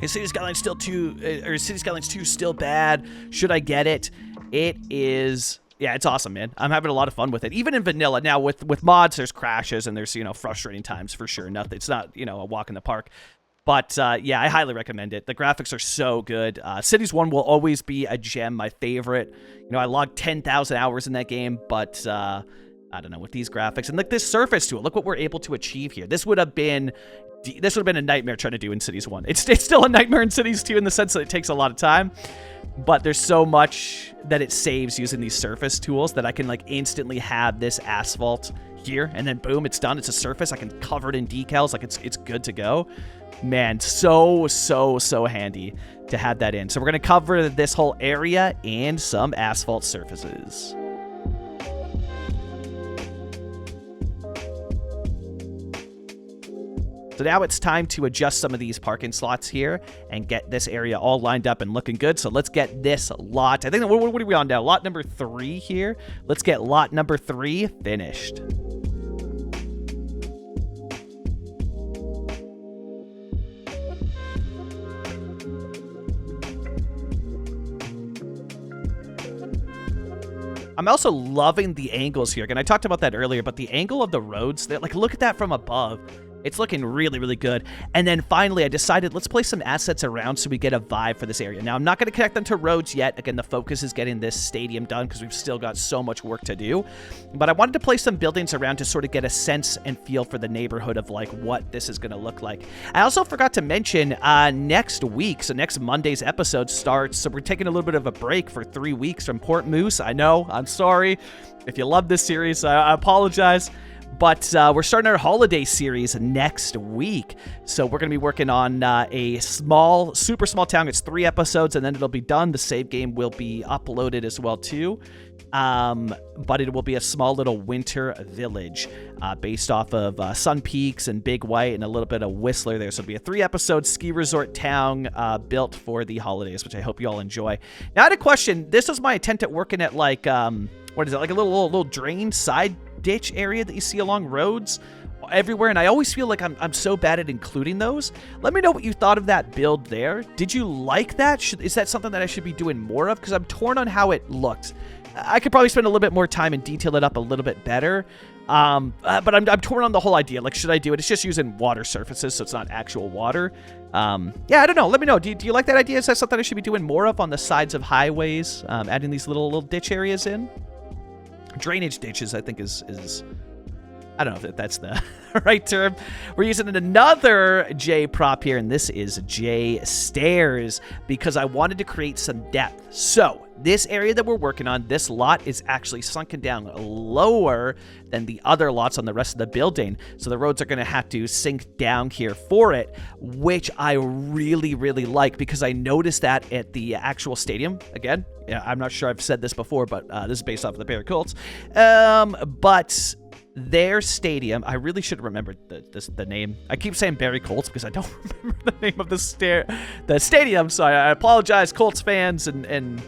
Is City Skylines still City Skylines 2 still bad? Should I get it? It is. Yeah, it's awesome, man. I'm having a lot of fun with it. Even in vanilla. Now, with mods, there's crashes and there's, you know, frustrating times for sure. Nothing. It's not, you know, a walk in the park. But, yeah, I highly recommend it. The graphics are so good. Cities 1 will always be a gem, my favorite. You know, I logged 10,000 hours in that game, but, I don't know, with these graphics. And, like, this surface to it, look what we're able to achieve here. This would have been a nightmare trying to do in Cities 1. It's still a nightmare in Cities 2 in the sense that it takes a lot of time. But there's so much that it saves using these surface tools that I can, like, instantly have this asphalt here. And then, boom, it's done. It's a surface. I can cover it in decals. Like, it's good to go. Man, so handy to have that in. So we're going to cover this whole area and some asphalt surfaces. So now it's time to adjust some of these parking slots here and get this area all lined up and looking good. So let's get this lot. I think, what are we on now? Lot number 3 here. Let's get lot number 3 finished. I'm also loving the angles here. Again, I talked about that earlier, but the angle of the roads, like, look at that from above. It's looking really good. And then finally, I decided let's place some assets around so we get a vibe for this area. Now, I'm not going to connect them to roads yet. Again, the focus is getting this stadium done because we've still got so much work to do. But I wanted to place some buildings around to sort of get a sense and feel for the neighborhood of like what this is going to look like. I also forgot to mention next week, so next Monday's episode starts. So we're taking a little bit of a break for 3 weeks from Port Moose. I know, I'm sorry. If you love this series, I apologize. But we're starting our holiday series next week. So we're going to be working on a super small town. It's 3 episodes, and then it'll be done. The save game will be uploaded as well, too. But it will be a small little winter village based off of Sun Peaks and Big White and a little bit of Whistler there. So it'll be a 3-episode ski resort town built for the holidays, which I hope you all enjoy. Now, I had a question. This was my attempt at working at, like, what is it? Like a little drain side ditch area that you see along roads everywhere, and I always feel like I'm so bad at including those. Let me know what you thought of that build there. Did you like that? Is that something that I should be doing more of? Because I'm torn on how it looked. I could probably spend a little bit more time and detail it up a little bit better. But I'm torn on the whole idea. Like, should I do it? It's just using water surfaces, so it's not actual water. Yeah, I don't know. Let me know. Do you like that idea? Is that something I should be doing more of on the sides of highways? Adding these little ditch areas in? Drainage ditches, I think, is I don't know if that's the right term. We're using another J prop here, and this is J stairs because I wanted to create some depth. So this area that we're working on, this lot is actually sunken down lower than the other lots on the rest of the building. So the roads are going to have to sink down here for it, which I really like because I noticed that at the actual stadium. Again, yeah, I'm not sure I've said this before, but this is based off of the Barry Colts. But their stadium, I really should remember the name. I keep saying Barry Colts because I don't remember the name of the stadium. So I apologize, Colts fans and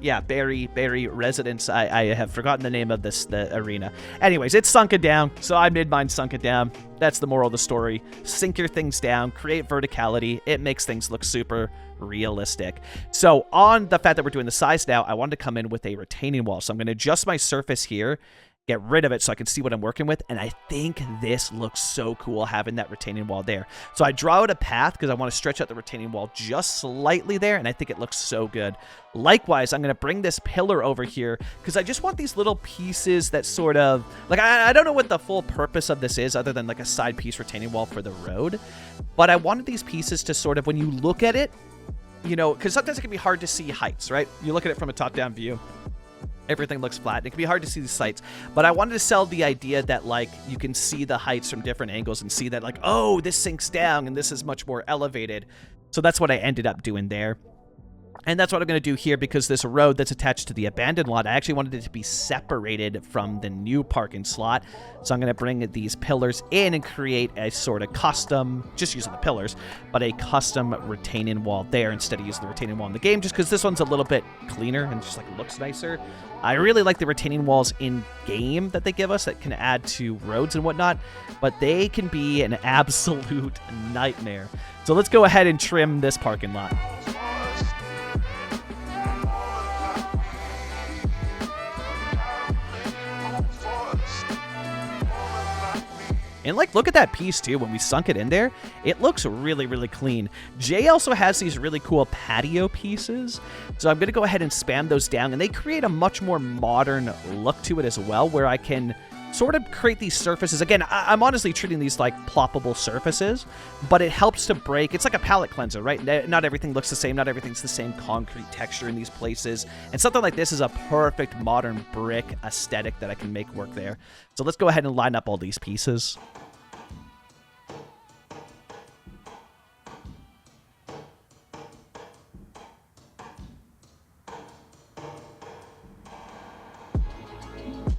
yeah, Barry residents. I have forgotten the name of the arena. Anyways, it's sunken down, so I made mine sunken down. That's the moral of the story. Sink your things down, create verticality. It makes things look super realistic. So on the fact that we're doing the size now, I wanted to come in with a retaining wall. So I'm going to adjust my surface here, get rid of it so I can see what I'm working with, and I think this looks so cool having that retaining wall there. So I draw out a path because I want to stretch out the retaining wall just slightly there, and I think it looks so good. Likewise, I'm going to bring this pillar over here because I just want these little pieces that sort of, like, I don't know what the full purpose of this is other than like a side piece retaining wall for the road, but I wanted these pieces to sort of, when you look at it, you know, because sometimes it can be hard to see heights, right? You look at it from a top-down view. Everything looks flat. It can be hard to see the sights, but I wanted to sell the idea that, like, you can see the heights from different angles and see that, like, oh, this sinks down and this is much more elevated. So that's what I ended up doing there. And that's what I'm going to do here, because this road that's attached to the abandoned lot, I actually wanted it to be separated from the new parking slot. So I'm going to bring these pillars in and create a sort of custom, just using the pillars, but a custom retaining wall there instead of using the retaining wall in the game, just because this one's a little bit cleaner and just like looks nicer. I really like the retaining walls in game that they give us that can add to roads and whatnot, but they can be an absolute nightmare. So let's go ahead and trim this parking lot. And like, look at that piece too. When we sunk it in there, it looks really, really clean. Jay also has these really cool patio pieces. So I'm going to go ahead and spam those down, and they create a much more modern look to it as well, where I can sort of create these surfaces. Again, I'm honestly treating these like ploppable surfaces, but it helps to break. It's like a palette cleanser, right? Not everything looks the same. Not everything's the same concrete texture in these places. And something like this is a perfect modern brick aesthetic that I can make work there. So let's go ahead and line up all these pieces.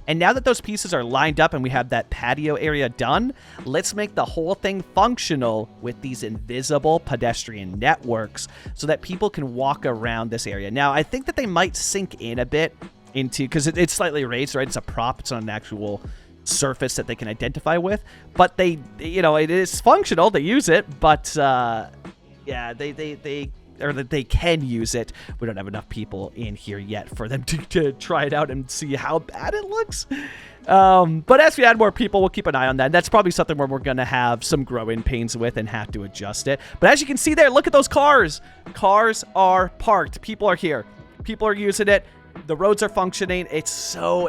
And now that those pieces are lined up and we have that patio area done, let's make the whole thing functional with these invisible pedestrian networks so that people can walk around this area. Now, I think that they might sink in a bit into, because it's slightly raised, right? It's a prop. It's not an actual surface that they can identify with. But they, you know, it is functional. They use it, but yeah, they can use it. We don't have enough people in here yet for them to try it out and see how bad it looks. But as we add more people, we'll keep an eye on that. That's probably something where we're going to have some growing pains with and have to adjust it. But as you can see there, look at those cars. Cars are parked. People are here. People are using it. The roads are functioning. It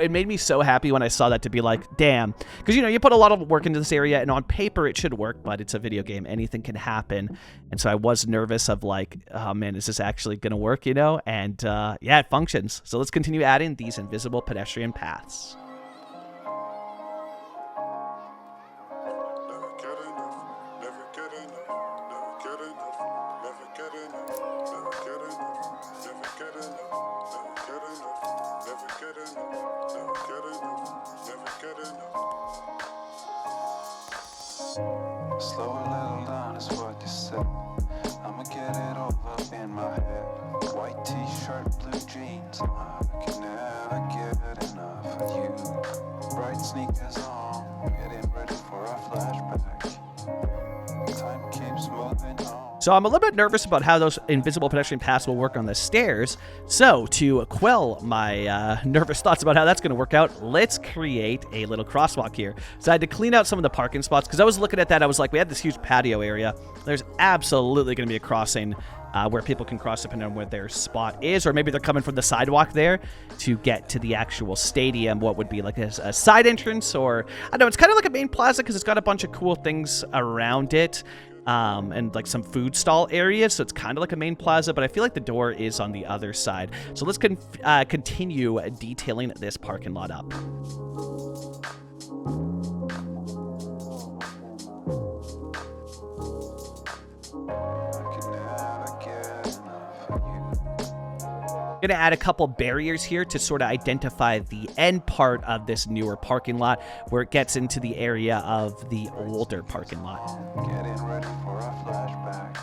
made me so happy when I saw that, to be like, damn. Because, you know, you put a lot of work into this area, and on paper it should work, but it's a video game. Anything can happen. And so I was nervous of like, oh man, is this actually going to work, you know? And yeah, it functions. So let's continue adding these invisible pedestrian paths. Slow a little down is what you said. I'ma get it over in my head. White t-shirt, blue jeans. I can never get enough of you. Bright sneakers on, getting ready for a flashback. Time keeps moving on. So I'm a little bit nervous about how those invisible pedestrian paths will work on the stairs. So to quell my nervous thoughts about how that's going to work out, let's create a little crosswalk here. So I had to clean out some of the parking spots, because I was looking at that. I was like, we have this huge patio area. There's absolutely going to be a crossing where people can cross depending on where their spot is, or maybe they're coming from the sidewalk there to get to the actual stadium, what would be like a side entrance, or I don't know, it's kind of like a main plaza because it's got a bunch of cool things around it. And like some food stall areas, so it's kind of like a main plaza, but I feel like the door is on the other side. So let's continue detailing this parking lot up. I'm going to add a couple barriers here to sort of identify the end part of this newer parking lot, where it gets into the area of the older parking lot. Getting ready for a flashback.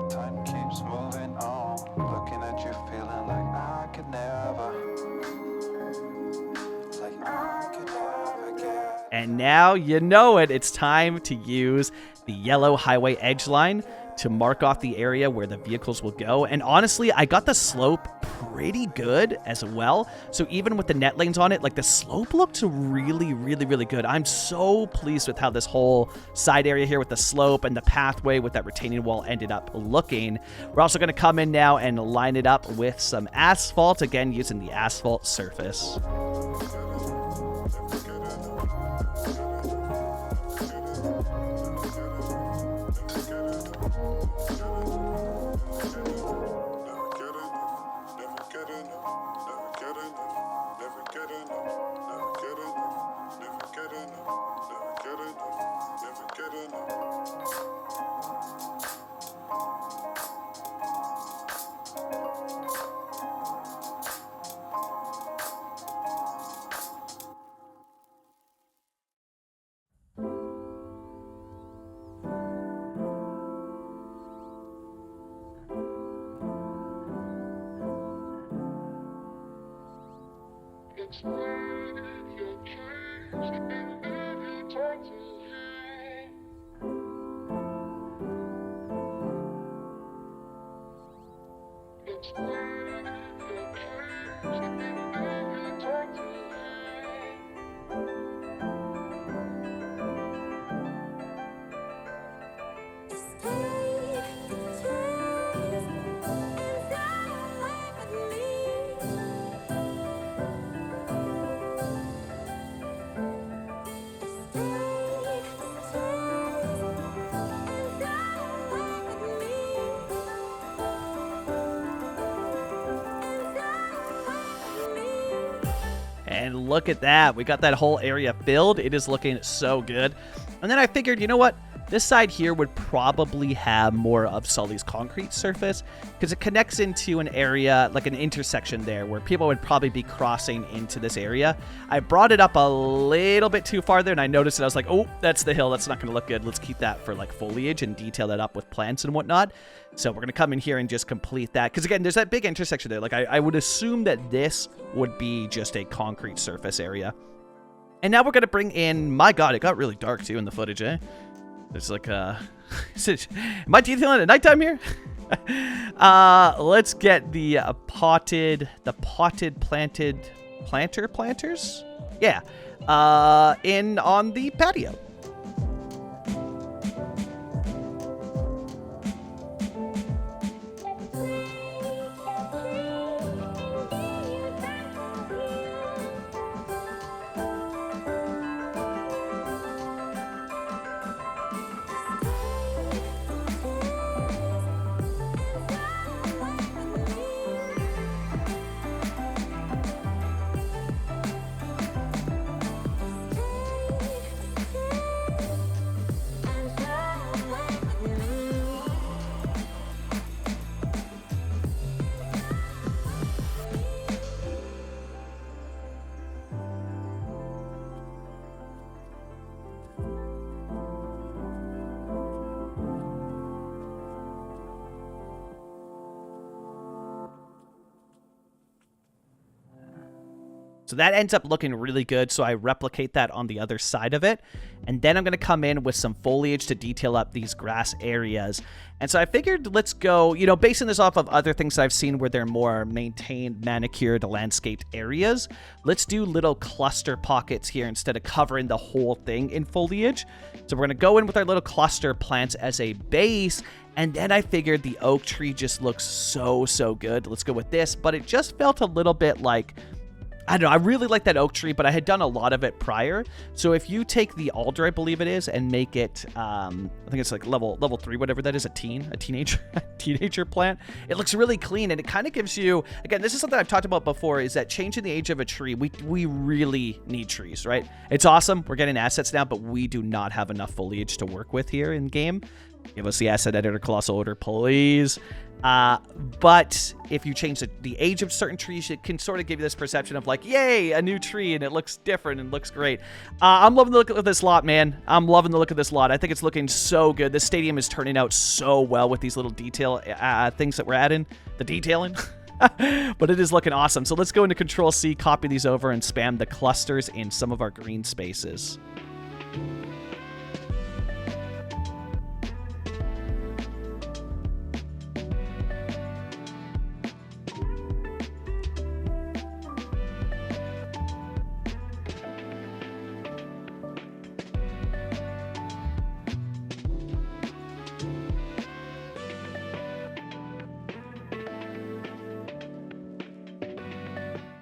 Time keeps moving on. Looking at you, feeling like I could never get. And now you know it. It's time to use the yellow highway edge line to mark off the area where the vehicles will go. And honestly, I got the slope pretty good as well. So even with the net lanes on it, like the slope looked really, really, really good. I'm so pleased with how this whole side area here with the slope and the pathway with that retaining wall ended up looking. We're also going to come in now and line it up with some asphalt, again using the asphalt surface. And look at that. We got that whole area filled. It is looking so good. And then I figured, you know what? This side here would probably have more of Sully's concrete surface because it connects into an area, like an intersection there, where people would probably be crossing into this area. I brought it up a little bit too far there, and I noticed it. I was like, oh, that's the hill. That's not going to look good. Let's keep that for like foliage and detail that up with plants and whatnot. So we're going to come in here and just complete that. Because again, there's that big intersection there. Like I would assume that this would be just a concrete surface area. And now we're going to bring in, my God, it got really dark too in the footage, eh? It's like, am I detailing at nighttime here? Let's get the potted planters? Yeah, in on the patio. So that ends up looking really good, so I replicate that on the other side of it. And then I'm going to come in with some foliage to detail up these grass areas. And so I figured let's go, you know, basing this off of other things I've seen where they're more maintained, manicured, landscaped areas, let's do little cluster pockets here instead of covering the whole thing in foliage. So we're going to go in with our little cluster plants as a base. And then I figured the oak tree just looks so good. Let's go with this. But it just felt a little bit like, I don't know, I really like that oak tree, but I had done a lot of it prior. So if you take the alder, I believe it is, and make it, I think it's like level 3, whatever that is, a teenager plant, it looks really clean, and it kind of gives you, again, this is something I've talked about before, is that changing the age of a tree, we really need trees, right? It's awesome, we're getting assets now, but we do not have enough foliage to work with here in game. Give us the asset editor, Colossal Order, please. But if you change the age of certain trees, it can sort of give you this perception of like, yay, a new tree, and it looks different and looks great. I'm loving the look of this lot, man. I'm loving the look of this lot. I think it's looking so good. This stadium is turning out so well with these little detail things that we're adding, the detailing. But it is looking awesome. So let's go into Control-C, copy these over, and spam the clusters in some of our green spaces.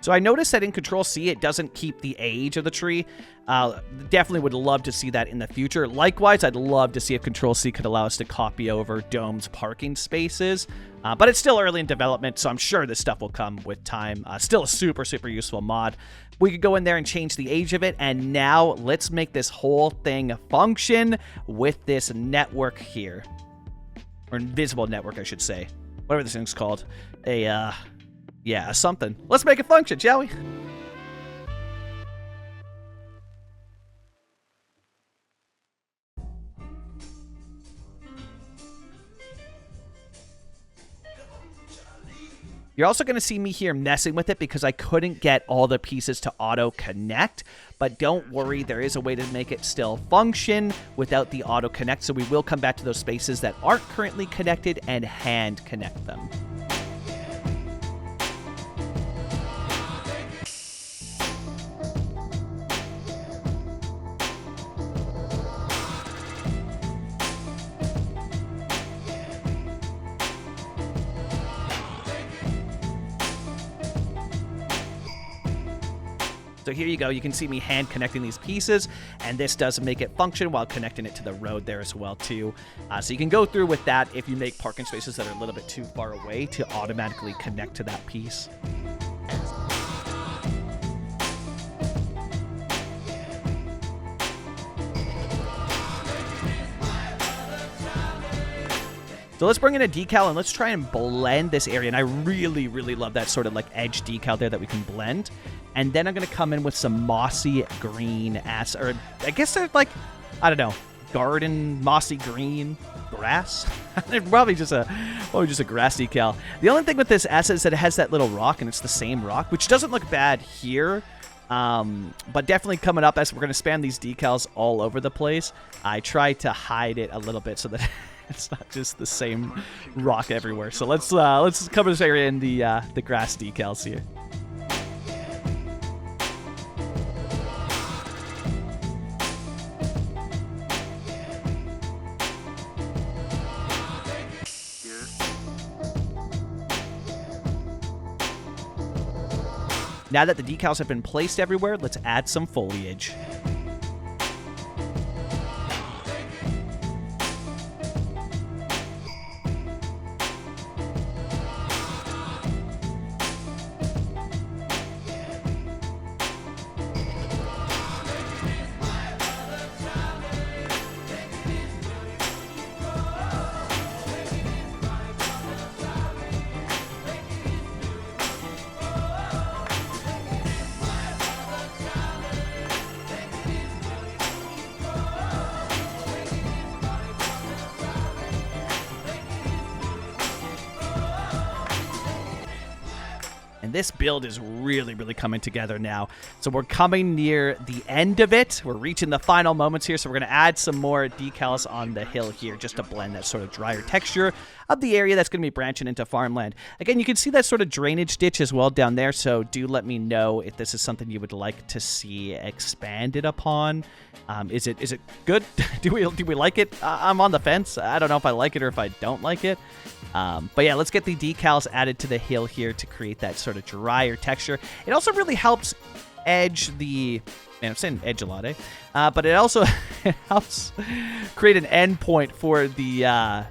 So I noticed that in Control-C, it doesn't keep the age of the tree. Definitely would love to see that in the future. Likewise, I'd love to see if Control-C could allow us to copy over domes parking spaces. But it's still early in development, so I'm sure this stuff will come with time. Still a super useful mod. We could go in there and change the age of it. And now let's make this whole thing function with this network here. Or invisible network, I should say. Whatever this thing's called. Yeah, something. Let's make it function, shall we? You're also going to see me here messing with it because I couldn't get all the pieces to auto-connect, but don't worry, there is a way to make it still function without the auto-connect, so we will come back to those spaces that aren't currently connected and hand-connect them. So here you go, you can see me hand connecting these pieces, and this does make it function while connecting it to the road there as well too. So you can go through with that if you make parking spaces that are a little bit too far away to automatically connect to that piece. So let's bring in a decal and let's try and blend this area. And I really, really love that sort of like edge decal there that we can blend. And then I'm going to come in with some mossy green or I guess they're like, I don't know, garden mossy green grass. They're probably just a grass decal. The only thing with this asset is that it has that little rock, and it's the same rock, which doesn't look bad here. But definitely coming up as we're going to spam these decals all over the place. I try to hide it a little bit so that it's not just the same rock everywhere. So let's cover this area in the grass decals here. Now that the decals have been placed everywhere, let's add some foliage. And this build is really, really coming together now. So we're coming near the end of it. We're reaching the final moments here. So we're going to add some more decals on the hill here just to blend that sort of drier texture of the area that's going to be branching into farmland. Again, you can see that sort of drainage ditch as well down there. So do let me know if this is something you would like to see expanded upon. Is it good? do we like it? I'm on the fence. I don't know if I like it or if I don't like it. But yeah, let's get the decals added to the hill here to create that sort of drier texture. It also really helps edge the, man, I'm saying edge a lot, but it also helps create an end point for the other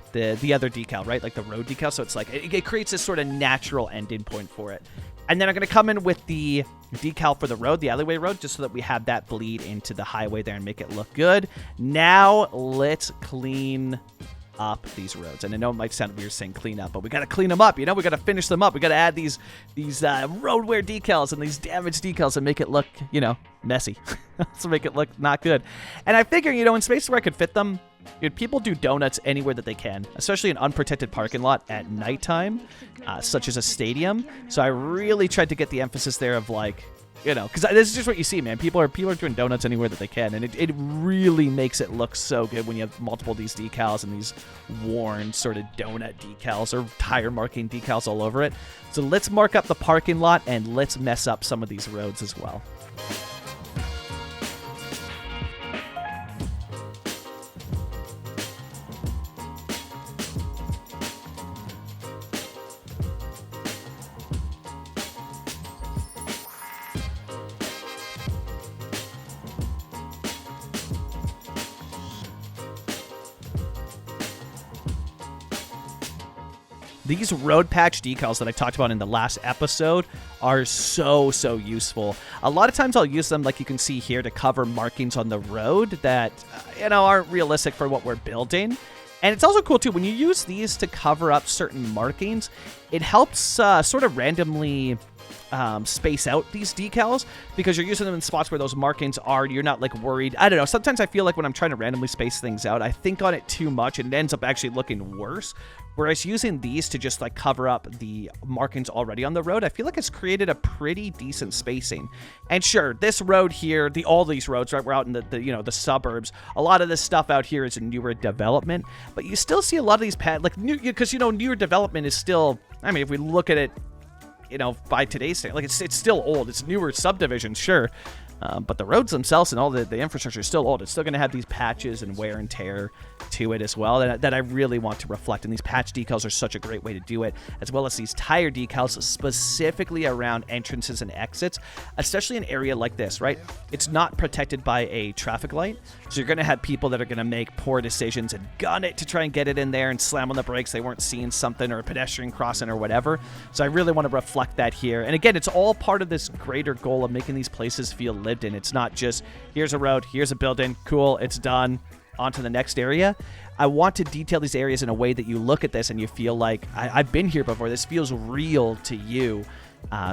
decal, right? Like the road decal. So it's like, it creates this sort of natural ending point for it. And then I'm going to come in with the decal for the road, the alleyway road, just so that we have that bleed into the highway there and make it look good. Now let's clean up these roads. And I know it might sound weird saying clean up, but we got to clean them up. You know, we got to finish them up. We got to add these road wear decals and these damaged decals and make it look, you know, messy. So make it look not good. And I figure, you know, in spaces where I could fit them, people do donuts anywhere that they can, especially an unprotected parking lot at nighttime, such as a stadium. So I really tried to get the emphasis there of like, you know, because this is just what you see, man. People are doing donuts anywhere that they can, and it really makes it look so good when you have multiple of these decals and these worn sort of donut decals or tire marking decals all over it. So let's mark up the parking lot and let's mess up some of these roads as well. These road patch decals that I talked about in the last episode are so useful. A lot of times I'll use them, like you can see here, to cover markings on the road that, you know, aren't realistic for what we're building. And it's also cool, too, when you use these to cover up certain markings, it helps sort of randomly space out these decals, because you're using them in spots where those markings are. You're not like worried. I don't know. Sometimes I feel like when I'm trying to randomly space things out, I think on it too much and it ends up actually looking worse. Whereas using these to just like cover up the markings already on the road, I feel like it's created a pretty decent spacing. And sure, this road here, all these roads, right, we're out in the suburbs. A lot of this stuff out here is a newer development, but you still see a lot of these like new, because newer development is still. I mean, if we look at it, by today's standard, like it's still old. It's newer subdivisions, sure. But the roads themselves and all the infrastructure is still old. It's still going to have these patches and wear and tear to it as well that I really want to reflect. And these patch decals are such a great way to do it, as well as these tire decals specifically around entrances and exits, especially an area like this, right? It's not protected by a traffic light. So you're going to have people that are going to make poor decisions and gun it to try and get it in there and slam on the brakes. They weren't seeing something or a pedestrian crossing or whatever. So I really want to reflect that here. And again, it's all part of this greater goal of making these places feel lived in. It's not just here's a road, here's a building, cool, it's done, on to the next area. I want to detail these areas in a way that you look at this and you feel like I've been here before. This feels real to you.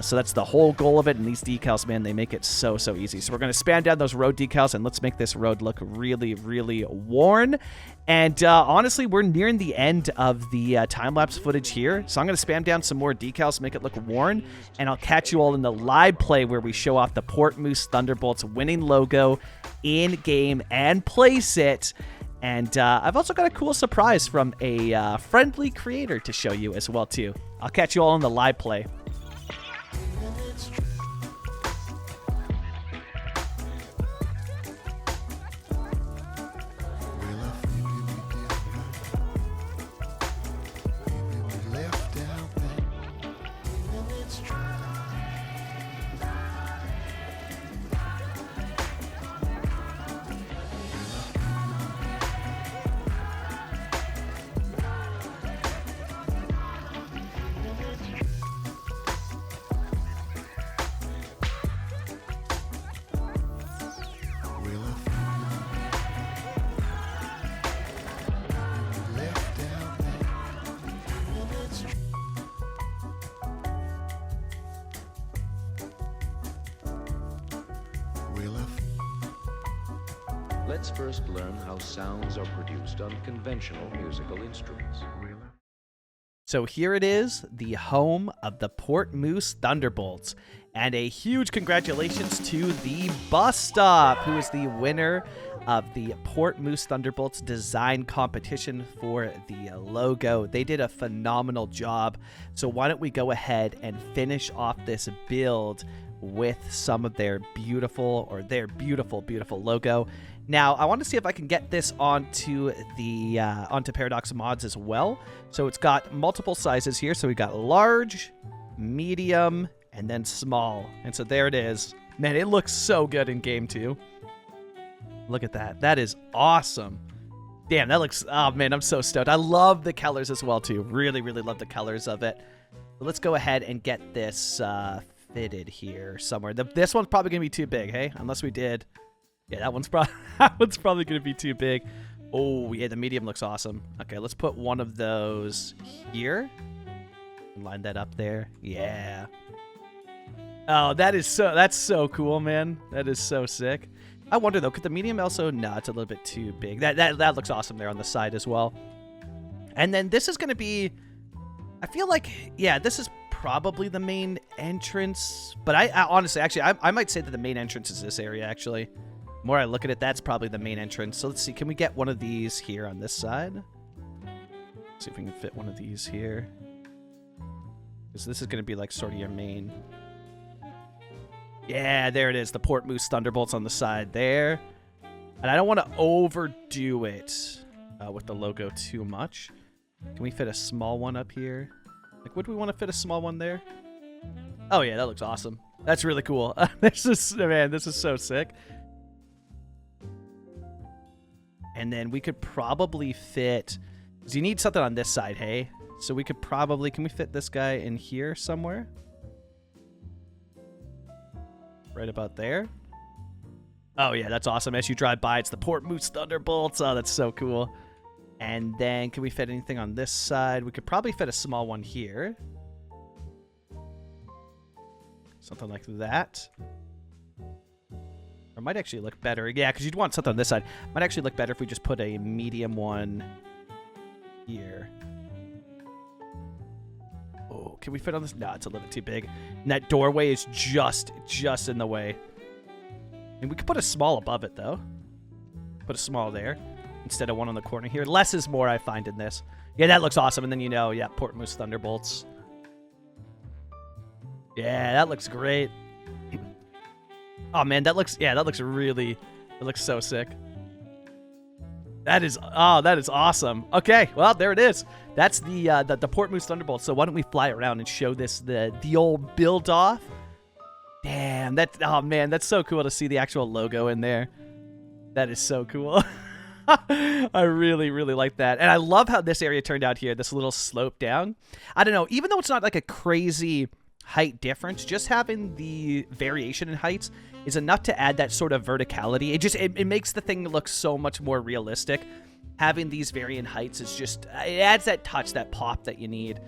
So that's the whole goal of it. And these decals, man, they make it so easy. So we're going to span down those road decals and let's make this road look really, really worn. And honestly, we're nearing the end of the time-lapse footage here. So I'm going to spam down some more decals to make it look worn. And I'll catch you all in the live play where we show off the Port Moose Thunderbolts winning logo in-game and place it. And I've also got a cool surprise from a friendly creator to show you as well, too. I'll catch you all in the live play. Let's first learn how sounds are produced on conventional musical instruments. So here it is, the home of the Port Moose Thunderbolts. And a huge congratulations to the Bus Stop, who is the winner of the Port Moose Thunderbolts design competition for the logo. They did a phenomenal job. So why don't we go ahead and finish off this build with some of their beautiful logo. Now, I want to see if I can get this onto the onto Paradox Mods as well. So it's got multiple sizes here. So we got large, medium, and then small. And so there it is. Man, it looks so good in game too. Look at that. That is awesome. Damn, that looks... Oh, man, I'm so stoked. I love the colors as well too. Really, really love the colors of it. So let's go ahead and get this fitted here somewhere. This one's probably going to be too big, hey? Unless we did... Yeah, that one's probably going to be too big. Oh, yeah, the medium looks awesome. Okay, let's put one of those here. Line that up there. Yeah. Oh, that's so cool, man. That is so sick. I wonder, though, could the medium also... No, it's a little bit too big. That looks awesome there on the side as well. And then this is going to be... I feel like, yeah, this is probably the main entrance. But I honestly, actually, I might say that the main entrance is this area, actually. The more I look at it, that's probably the main entrance. So let's see. Can we get one of these here on this side? Let's see if we can fit one of these here. Because this is going to be like sort of your main... Yeah, there it is. The Port Moose Thunderbolts on the side there. And I don't want to overdo it with the logo too much. Can we fit a small one up here? Like, would we want to fit a small one there? Oh, yeah, that looks awesome. That's really cool. This is so sick. And then we could probably fit... Because you need something on this side, hey? So we could probably... Can we fit this guy in here somewhere? Right about there. Oh, yeah, that's awesome. As you drive by, it's the Port Moose Thunderbolts. Oh, that's so cool. And then can we fit anything on this side? We could probably fit a small one here. Something like that. Or it might actually look better. Yeah, because you'd want something on this side. Might actually look better if we just put a medium one here. Oh, can we fit on this? No, it's a little bit too big. And that doorway is just in the way. And we could put a small above it, though. Put a small there instead of one on the corner here. Less is more, I find, in this. Yeah, that looks awesome. And then, yeah, Port Moose Thunderbolts. Yeah, that looks great. Oh, man, that looks really, it looks so sick. That is awesome. Okay, well, there it is. That's the Port Moose Thunderbolts. So why don't we fly around and show this, the old build off. Damn, oh man, that's so cool to see the actual logo in there. That is so cool. I really, really like that. And I love how this area turned out here, this little slope down. I don't know, even though it's not like a crazy height difference, just having the variation in heights is enough to add that sort of verticality. It makes the thing look so much more realistic. Having these varying heights is just, it adds that touch, that pop that you need.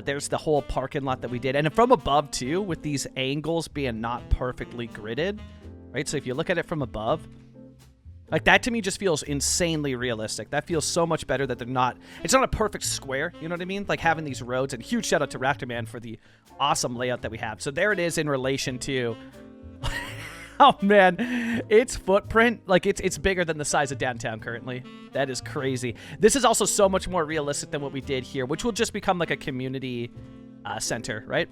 There's the whole parking lot that we did. And from above, too, with these angles being not perfectly gridded, right? So if you look at it from above, like that to me just feels insanely realistic. That feels so much better that it's not a perfect square, you know what I mean? Like having these roads, and huge shout out to Raptorman for the awesome layout that we have. So there it is in relation to, oh man, its footprint, like it's bigger than the size of downtown currently. That is crazy. This is also so much more realistic than what we did here, which will just become like a community center, right?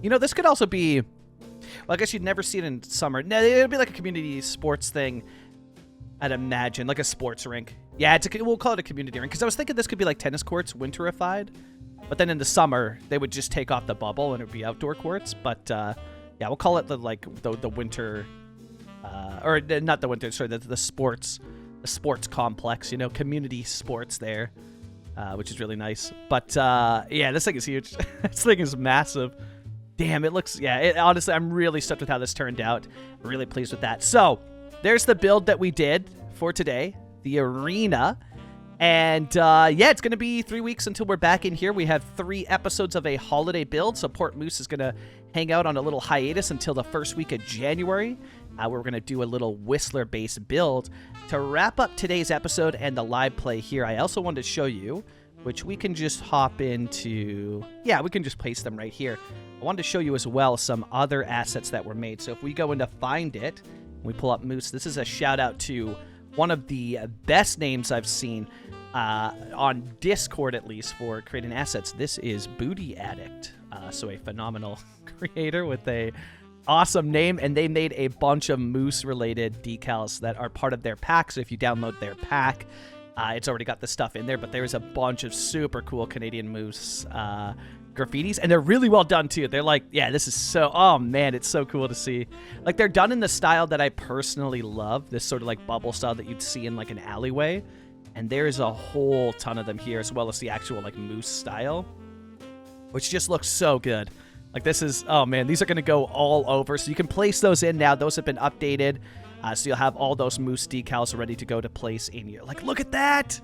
You know, this could also be, well, I guess you'd never see it in summer. No, it would be like a community sports thing, I'd imagine, like a sports rink. Yeah, we'll call it a community rink, because I was thinking this could be like tennis courts, winterified. But then in the summer, they would just take off the bubble and it would be outdoor courts. But yeah, we'll call it the winter, or not the winter, sorry, the sports complex, you know, community sports there, which is really nice. But yeah, this thing is huge. This thing is massive. Damn, it looks, yeah, honestly, I'm really stoked with how this turned out. Really pleased with that. So there's the build that we did for today, the arena. And yeah, it's going to be 3 weeks until we're back in here. We have 3 episodes of a holiday build, so Port Moose is going to hang out on a little hiatus until the first week of January, where we're going to do a little Whistler-based build. To wrap up today's episode and the live play here, I also wanted to show you, which we can just hop into, yeah, we can just place them right here. I wanted to show you as well some other assets that were made. So if we go into Find It, we pull up Moose, this is a shout out to one of the best names I've seen on Discord, at least, for creating assets. This is Booty Addict, so a phenomenal creator with a awesome name, and they made a bunch of Moose-related decals that are part of their pack. So if you download their pack, it's already got the stuff in there, but there's a bunch of super cool Canadian Moose graffitis, and they're really well done too. They're like, yeah, this is so, oh man, it's so cool to see. Like, they're done in the style that I personally love, this sort of like bubble style that you'd see in like an alleyway, and there's a whole ton of them here, as well as the actual like Moose style, which just looks so good. Like, this is, oh man, these are going to go all over, so you can place those in now. Those have been updated, so you'll have all those Moose decals ready to go to place in your, like, look at that!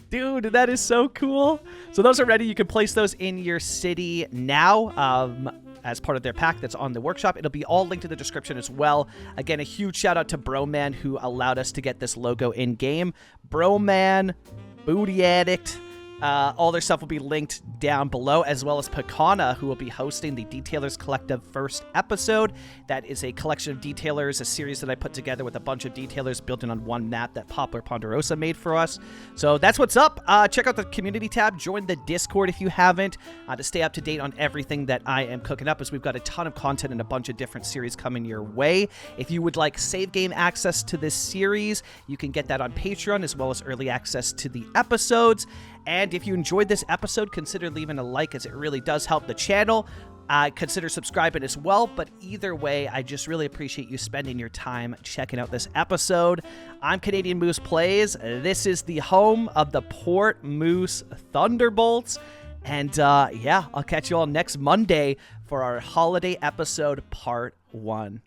Dude, that is so cool. So those are ready. You can place those in your city now as part of their pack that's on the workshop. It'll be all linked in the description as well. Again, a huge shout out to Broman, who allowed us to get this logo in game. Broman, Booty Addict, all their stuff will be linked down below, as well as Pekana, who will be hosting the Detailers Collective first episode. That is a collection of detailers, a series that I put together with a bunch of detailers building on one map that Poplar Ponderosa made for us. So that's what's up. Check out the community tab. Join the Discord if you haven't, to stay up to date on everything that I am cooking up, as we've got a ton of content and a bunch of different series coming your way. If you would like save game access to this series, you can get that on Patreon, as well as early access to the episodes. And if you enjoyed this episode, consider leaving a like, as it really does help the channel. Consider subscribing as well, but either way, I just really appreciate you spending your time checking out this episode. I'm Canadian Moose Plays. This is the home of the Port Moose Thunderbolts. And yeah, I'll catch you all next Monday for our holiday episode part 1.